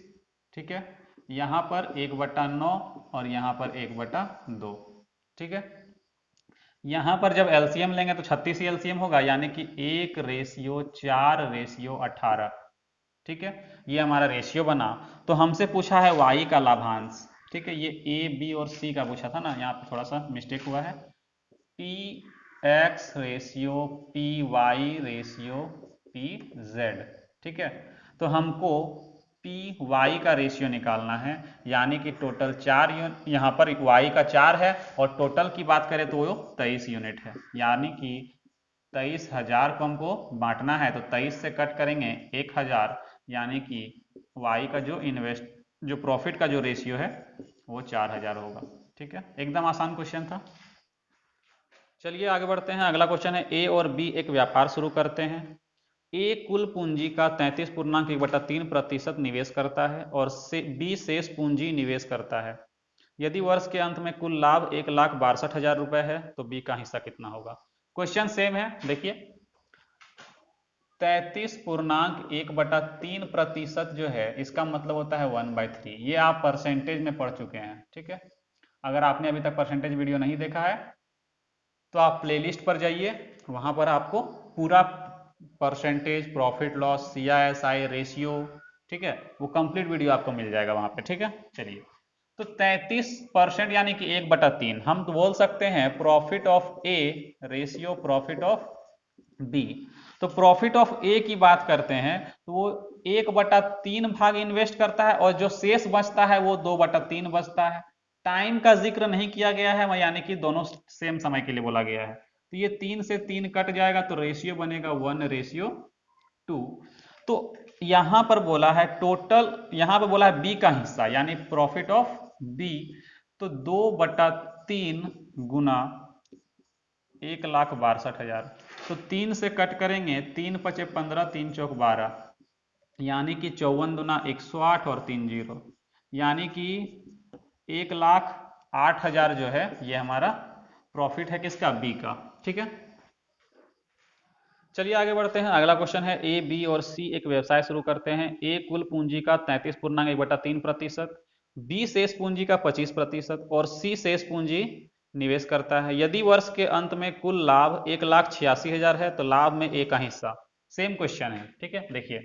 ठीक है, यहाँ पर 1/9 और यहाँ पर 1/2, ठीक है। यहां पर जब एलसीएम लेंगे तो 36 ही एलसीएम होगा, यानी कि 1/4/18। ठीक है, ये हमारा रेशियो बना। तो हमसे पूछा है वाई का लाभांश। ठीक है, ये ए बी और सी का पूछा था ना, यहाँ पे थोड़ा सा मिस्टेक हुआ है, P X ratio P Y ratio P Z. ठीक है, तो हमको पी वाई का रेशियो निकालना है, यानी कि टोटल 4 यूनिट, यहाँ पर वाई का 4 है और टोटल की बात करें तो वो 23 यूनिट है, यानी कि 23,000 को हमको बांटना है, तो 23 से कट करेंगे 1,000, यानी कि वाई का जो प्रॉफिट का जो रेशियो है वो 4,000 होगा। ठीक है, एकदम आसान क्वेश्चन था। चलिए आगे बढ़ते हैं, अगला क्वेश्चन है, ए और बी एक व्यापार शुरू करते हैं। ए कुल पूंजी का 33.1/3% निवेश करता है और बी शेष पूंजी निवेश करता है। यदि वर्ष के अंत में कुल लाभ 1,62,000 रुपए है तो बी का हिस्सा कितना होगा। क्वेश्चन सेम है, देखिए 33.1/3% जो है इसका मतलब होता है 1/3। ये आप परसेंटेज में पढ़ चुके हैं। ठीक है, अगर आपने अभी तक परसेंटेज वीडियो नहीं देखा है तो आप प्लेलिस्ट पर जाइए, वहां पर आपको पूरा percentage, profit loss, CISI ratio, ठीक है, वो कंप्लीट वीडियो आपको मिल जाएगा वहां पे। ठीक है, चलिए, तो 33% यानी कि 1/3 हम तो बोल सकते हैं profit of A ratio profit of B. तो प्रॉफिट ऑफ ए की बात करते हैं तो वो 1/3 भाग इन्वेस्ट करता है और जो शेष बचता है वो 2/3 बचता है। टाइम का जिक्र नहीं किया गया है, यानी कि दोनों सेम समय के लिए बोला गया है, तो ये 3 से 3 कट जाएगा तो रेशियो बनेगा 1/2। तो यहां पर बोला है टोटल, यहां पर बोला है बी का हिस्सा यानी प्रॉफिट ऑफ बी, तो 2/3 गुना 1,62,000, तो 3 से कट करेंगे, 3 × 15, 3 × 12, यानी कि 54 दूना 108 और 3 0, यानी कि 1,08,000 जो है ये हमारा प्रॉफिट है किसका, बी का। ठीक है, चलिए आगे बढ़ते हैं, अगला क्वेश्चन है, ए बी और सी एक व्यवसाय शुरू करते हैं। ए कुल पूंजी का 33.1/3%, बी शेष पूंजी का 25% और सी शेष पूंजी निवेश करता है। यदि वर्ष के अंत में कुल लाभ 1,86,000 है तो लाभ में ए का हिस्सा। सेम क्वेश्चन है। ठीक है, देखिए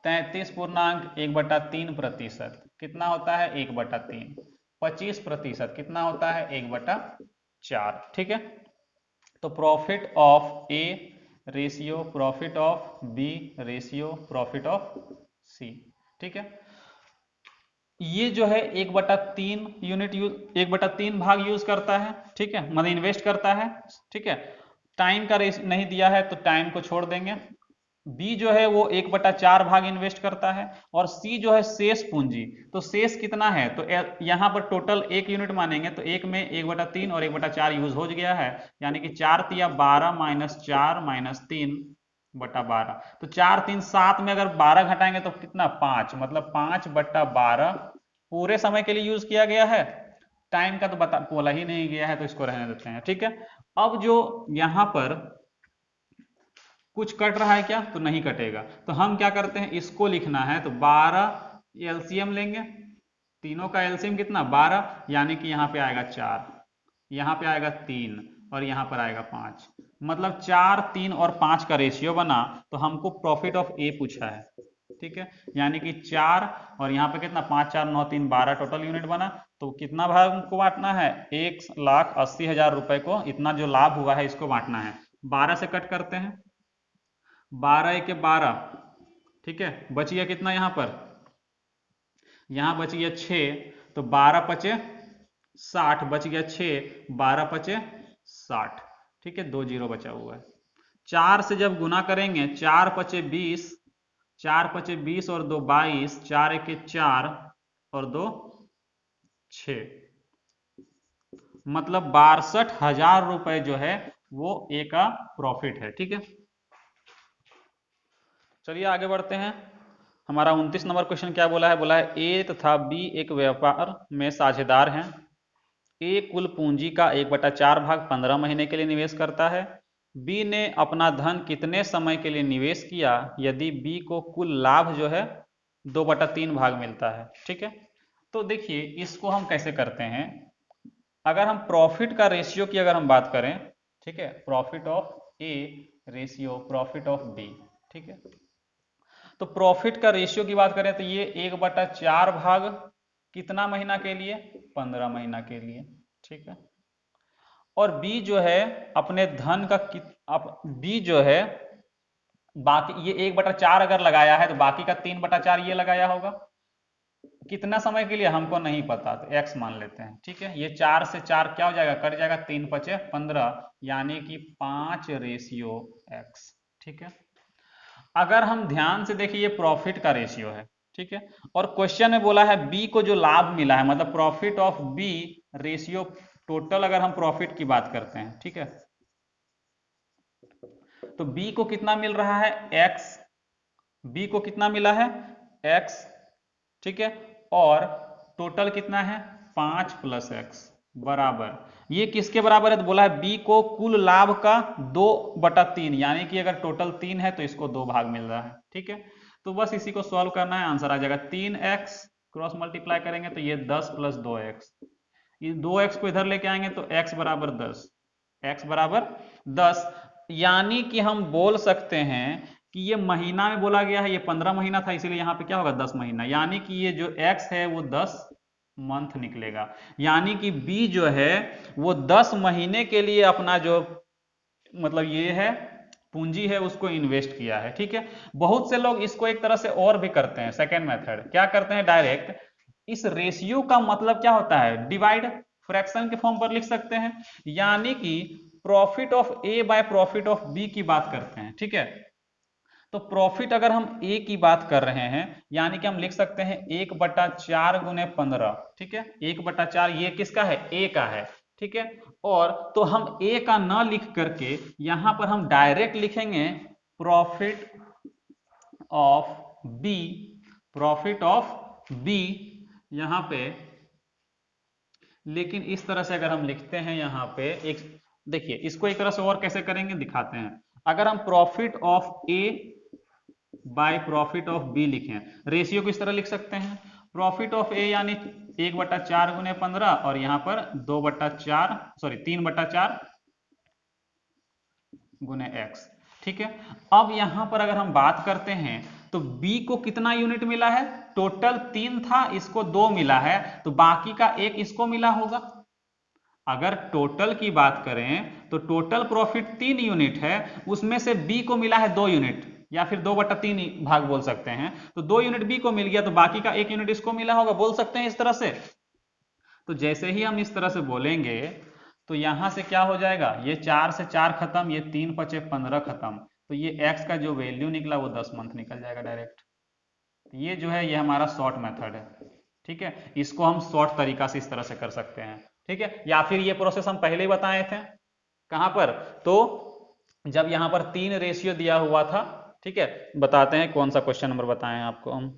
33.1/3% कितना होता है, 1/3। 25% कितना होता है, 1/4। ठीक है, तो profit of A ratio profit of B ratio profit of C. ठीक है, ये जो है 1/3 यूनिट 1/3 भाग यूज करता है। ठीक है, मतलब इन्वेस्ट करता है। ठीक है, टाइम का रेस नहीं दिया है तो टाइम को छोड़ देंगे। बी जो है वो 1/4 भाग इन्वेस्ट करता है और सी जो है शेष पूंजी, तो शेष कितना है, तो यहां पर टोटल 1 यूनिट मानेंगे तो एक में 1/3 और 1/4 यूज हो गया है, यानी कि 4 तिया 12 -4 -3/12, तो 4 3 7 में अगर 12 घटाएंगे तो कितना, 5, मतलब 5/12 पूरे समय के लिए यूज किया गया है। टाइम का तो बोला ही नहीं गया है तो इसको रहने देते हैं। ठीक है, अब जो यहां पर कुछ कट रहा है क्या, तो नहीं कटेगा, तो हम क्या करते हैं, इसको लिखना है तो 12 एलसीएम लेंगे, तीनों का एलसीएम कितना 12, यानी कि यहाँ पे आएगा 4, यहाँ पे आएगा 3 और यहाँ पर आएगा 5, मतलब 4 3 और 5 का रेशियो बना। तो हमको प्रॉफिट ऑफ ए पूछा है, ठीक है, यानी कि 4 और यहाँ पे कितना 5 4 9 3 12 टोटल यूनिट बना। तो कितना भाग को बांटना है, 1,80,000 रुपए को, इतना जो लाभ हुआ है इसको बांटना है। 12 से कट करते हैं, 12 एके 12, ठीक है, बच गया कितना यहाँ पर, यहाँ बच गया 6, तो 12 पचे 60, बच गया 6, 12 पचे 60, ठीक है, 2 जीरो बचा हुआ है। 4 से जब गुना करेंगे, 4 पचे 20, 4 पचे 20 और 2 22, 4 एके 4 और 2 6, मतलब 62,000 रुपए जो है वो ए का प्रॉफिट है, ठीक है। चलिए आगे बढ़ते हैं। हमारा 29 नंबर क्वेश्चन क्या बोला है, बोला है ए तथा बी एक व्यापार में साझेदार हैं। ए कुल पूंजी का 1/4 भाग 15 महीने के लिए निवेश करता है। बी ने अपना धन कितने समय के लिए निवेश किया यदि बी को कुल लाभ जो है 2/3 भाग मिलता है, ठीक है। तो देखिए इसको हम कैसे करते हैं, अगर हम प्रॉफिट का रेशियो की अगर हम बात करें, ठीक है, profit of A ratio profit of B, ठीक है, तो प्रॉफिट का रेशियो की बात करें तो ये 1/4 भाग कितना महीना के लिए, 15 महीना के लिए, ठीक है। और बी जो है अपने धन का बी जो है बाकी ये 1/4 अगर लगाया है तो बाकी का 3/4 ये लगाया होगा। कितना समय के लिए हमको नहीं पता, तो x मान लेते हैं, ठीक है। ये 4 से 4 क्या हो जाएगा, कट जाएगा, 3 पचे 15, यानी कि 5:x, ठीक है। अगर हम ध्यान से देखिए ये प्रॉफिट का रेशियो है, ठीक है, और क्वेश्चन में बोला है बी को जो लाभ मिला है, मतलब profit of B ratio total, अगर हम प्रॉफिट की बात करते हैं, ठीक है, तो बी को कितना मिल रहा है x, बी को कितना मिला है x, ठीक है, और टोटल कितना है 5 + x बराबर, ये किसके बराबर है, तो बोला है बी को कुल लाभ का 2/3, यानी कि अगर टोटल 3 है तो इसको 2 भाग मिल रहा है, ठीक है। तो बस इसी को सॉल्व करना है, आंसर आ जाएगा 3x, क्रॉस मल्टीप्लाई करेंगे तो ये 10 + 2x, ये 2x को इधर लेके आएंगे तो x बराबर 10, x बराबर 10, यानी कि हम बोल सकते हैं कि ये महीना में बोला गया है, ये 15 महीना था, इसीलिए यहाँ पे क्या होगा 10 महीना, यानी कि ये जो x है वो 10 मंथ निकलेगा, यानी कि b जो है वो 10 महीने के लिए अपना जो मतलब ये है पूंजी है उसको इन्वेस्ट किया है, ठीक है। बहुत से लोग इसको एक तरह से और भी करते हैं, सेकेंड मेथड क्या करते हैं, डायरेक्ट इस रेशियो का मतलब क्या होता है, डिवाइड, फ्रैक्शन के फॉर्म पर लिख सकते हैं, यानी कि profit of A by profit of B की बात करते हैं, ठीक है। तो प्रॉफिट अगर हम ए की बात कर रहे हैं, यानी कि हम लिख सकते हैं 1/4 × 15, ठीक है, 1/4 ये किसका है, ए का है, ठीक है। और तो हम ए का ना लिख करके यहां पर हम डायरेक्ट लिखेंगे profit of B, profit of B यहां पे, लेकिन इस तरह से अगर हम लिखते हैं यहां पे एक, देखिए इसको एक तरह से और कैसे करेंगे दिखाते हैं। अगर हम profit of A by profit of B लिखें, रेशियो को इस तरह लिख सकते हैं, प्रॉफिट ऑफ ए यानी 1/4 × 15 और यहां पर 2/4 सॉरी 3/4 × x, ठीक है। अब यहां पर अगर हम बात करते हैं तो b को कितना यूनिट मिला है, टोटल 3 था, इसको 2 मिला है, तो बाकी का 1 इसको मिला होगा। अगर टोटल की बात करें तो टोटल प्रॉफिट 3 यूनिट है, उसमें से बी को मिला है 2 यूनिट, या फिर 2/3 भाग बोल सकते हैं, तो 2 यूनिट बी को मिल गया, तो बाकी का 1 यूनिट इसको मिला होगा, बोल सकते हैं इस तरह से। तो जैसे ही हम इस तरह से बोलेंगे तो यहां से क्या हो जाएगा, ये 4 से 4 खत्म, ये 3 × 5 = 15 खत्म, तो ये x का जो वैल्यू निकला वो 10 मंथ निकल जाएगा डायरेक्ट। ये जो है ये हमारा शॉर्ट मेथड है, ठीक है, इसको हम शॉर्ट तरीका से इस तरह से कर सकते हैं, ठीक है। या फिर ये प्रोसेस हम पहले ही बताए थे, कहां पर, तो जब यहां पर 3 रेशियो दिया हुआ था, ठीक है। बताते हैं कौन सा क्वेश्चन नंबर बताएं आपको हम,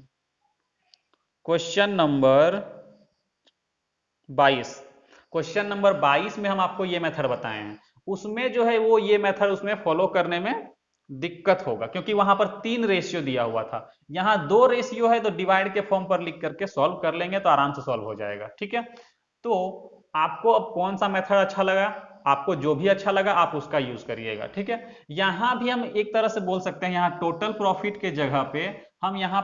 क्वेश्चन नंबर 22, क्वेश्चन नंबर 22 में हम आपको ये मेथड बताए हैं, उसमें जो है वो ये मेथड उसमें फॉलो करने में दिक्कत होगा, क्योंकि वहां पर 3 रेशियो दिया हुआ था, यहां 2 रेशियो है, तो डिवाइड के फॉर्म पर लिख करके सॉल्व कर लेंगे तो आराम से सॉल्व हो जाएगा, ठीक है। तो आपको अब कौन सा मेथड अच्छा लगा, आपको जो भी अच्छा लगा आप उसका यूज करिएगा, ठीक है। यहां भी हम एक तरह से बोल सकते हैं, यहां टोटल प्रॉफिट के जगह पे हम यहाँ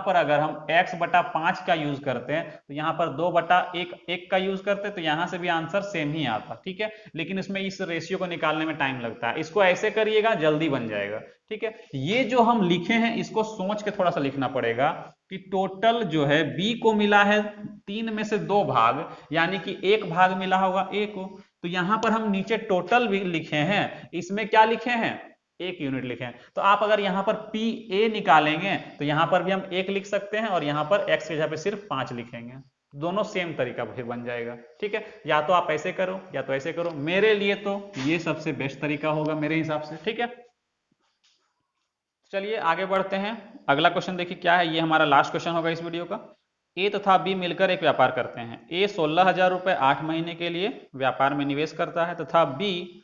पर अगर हम x बटा 5 का यूज करते हैं तो यहाँ पर 2 बटा 1 का यूज करते हैं, तो यहाँ से भी आंसर सेम ही आता, ठीक है। लेकिन इसमें इस रेशियो को निकालने में टाइम लगता है, इसको ऐसे करिएगा जल्दी बन जाएगा, ठीक है। ये जो हम लिखे हैं इसको सोच के थोड़ा सा लिखना पड़ेगा कि टोटल जो है b को मिला है 3 में से 2 भाग, यानी कि 1 भाग मिला होगा a को। तो यहाँ पर हम नीचे टोटल भी लिखे हैं, इसमें क्या लिखे हैं, 1 यूनिट लिखे हैं। तो आप अगर यहाँ पर PA निकालेंगे तो यहाँ पर भी हम 1 लिख सकते हैं और यहाँ पर x की जगह पे सिर्फ 5 लिखेंगे, दोनों सेम तरीका फिर बन जाएगा, ठीक है। या तो आप ऐसे करो या तो ऐसे करो, मेरे लिए तो ये सबसे बेस्ट तरीका होगा मेरे हिसाब से, ठीक है। चलिए आगे बढ़ते हैं। अगला क्वेश्चन देखिए क्या है, ये हमारा लास्ट क्वेश्चन होगा इस वीडियो का। ए तथा बी मिलकर एक व्यापार करते हैं। ए 16,000 रुपए 8 महीने के लिए व्यापार में निवेश करता है तथा बी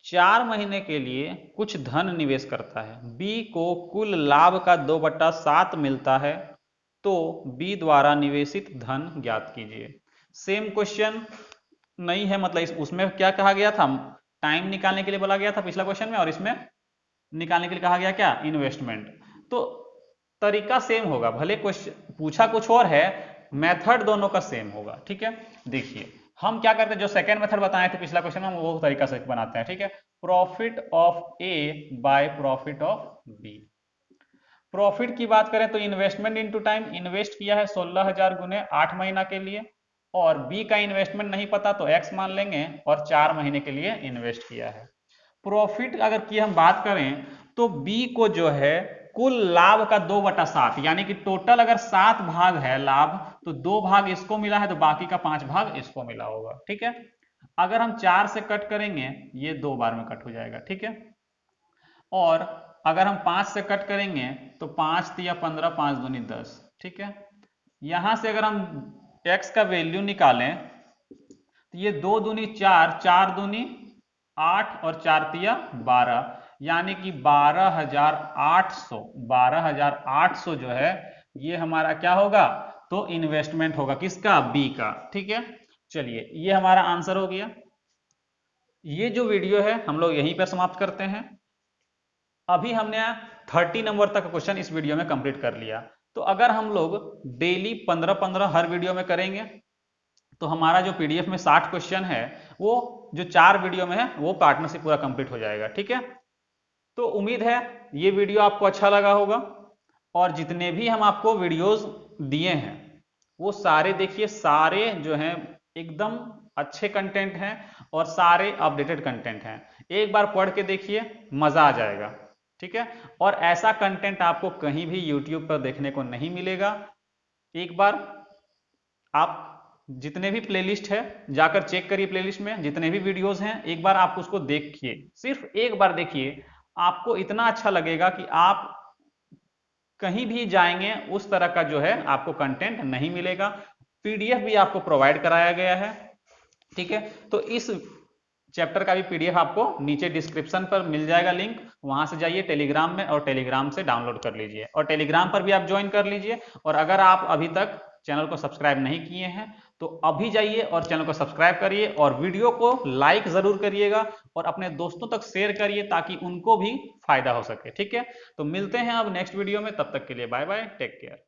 4 महीने के लिए कुछ धन निवेश करता है। बी को कुल लाभ का 2/7 मिलता है, तो बी द्वारा निवेशित धन ज्ञात कीजिए। सेम क्वेश्चन नहीं है, मतलब उसमें क्या कहा गया था, टाइम निकालने के लिए बोला गया था पिछला क्वेश्चन में, और इसमें निकालने के लिए कहा गया क्या, इन्वेस्टमेंट। तो तरीका सेम होगा, भले क्वेश्चन पूछा कुछ और है, मेथड दोनों का सेम होगा, ठीक है। देखिए हम क्या करते हैं, जो सेकेंड मेथड बताए थे पिछला क्वेश्चन में, हम वो तरीका से बनाते हैं, ठीक है। Profit of A by profit of B. Profit की बात करें तो इन्वेस्टमेंट इनटू टाइम, इन्वेस्ट किया है 16,000 गुने 8 महीना के लिए, और बी का इन्वेस्टमेंट नहीं पता तो एक्स मान लेंगे, और 4 महीने के लिए इन्वेस्ट किया है। प्रॉफिट अगर की हम बात करें तो बी को जो है कुल लाभ का 2/7, यानी कि टोटल अगर 7 भाग है लाभ, तो 2 भाग इसको मिला है तो बाकी का 5 भाग इसको मिला होगा, ठीक है। अगर हम 4 से कट करेंगे ये 2 बार में कट हो जाएगा, ठीक है। और अगर हम 5 से कट करेंगे तो 5 तिया 15, 5 दूनी 10, ठीक है। यहां से अगर हम x का वैल्यू निकालें तो ये 2 दूनी 4, 4 दूनी 8 और 4 तिया 12, यानी कि 12,800 जो है ये हमारा क्या होगा, तो इन्वेस्टमेंट होगा किसका, बी का, ठीक है। चलिए ये हमारा आंसर हो गया। ये जो वीडियो है हम लोग यहीं पर समाप्त करते हैं। अभी हमने 30 नंबर तक क्वेश्चन इस वीडियो में कंप्लीट कर लिया। तो अगर हम लोग डेली 15-15 हर वीडियो में करेंगे तो हमारा जो पीडीएफ में 60 क्वेश्चन है वो जो 4 वीडियो में है वो पार्टनरशिप पूरा कंप्लीट हो जाएगा, ठीक है। तो उम्मीद है ये वीडियो आपको अच्छा लगा होगा, और जितने भी हम आपको वीडियोस दिए हैं वो सारे देखिए, सारे जो हैं एकदम अच्छे कंटेंट हैं और सारे अपडेटेड कंटेंट हैं। एक बार पढ़ के देखिए, मजा आ जाएगा, ठीक है। और ऐसा कंटेंट आपको कहीं भी यूट्यूब पर देखने को नहीं मिलेगा। एक बार आप जितने भी प्लेलिस्ट है जाकर चेक करिए, प्लेलिस्ट में जितने भी वीडियोस हैं एक बार आप उसको देखिए, सिर्फ एक बार देखिए, आपको इतना अच्छा लगेगा कि आप कहीं भी जाएंगे उस तरह का जो है आपको कंटेंट नहीं मिलेगा। पीडीएफ भी आपको प्रोवाइड कराया गया है, ठीक है। तो इस चैप्टर का भी पीडीएफ आपको नीचे डिस्क्रिप्शन पर मिल जाएगा लिंक, वहां से जाइए टेलीग्राम में और टेलीग्राम से डाउनलोड कर लीजिए, और टेलीग्राम पर भी आप ज्वाइन कर लीजिए। और अगर आप अभी तक चैनल को सब्सक्राइब नहीं किए हैं तो अभी जाइए और चैनल को सब्सक्राइब करिए, और वीडियो को लाइक जरूर करिएगा और अपने दोस्तों तक शेयर करिए ताकि उनको भी फायदा हो सके, ठीक है। तो मिलते हैं अब नेक्स्ट वीडियो में, तब तक के लिए बाय बाय, टेक केयर।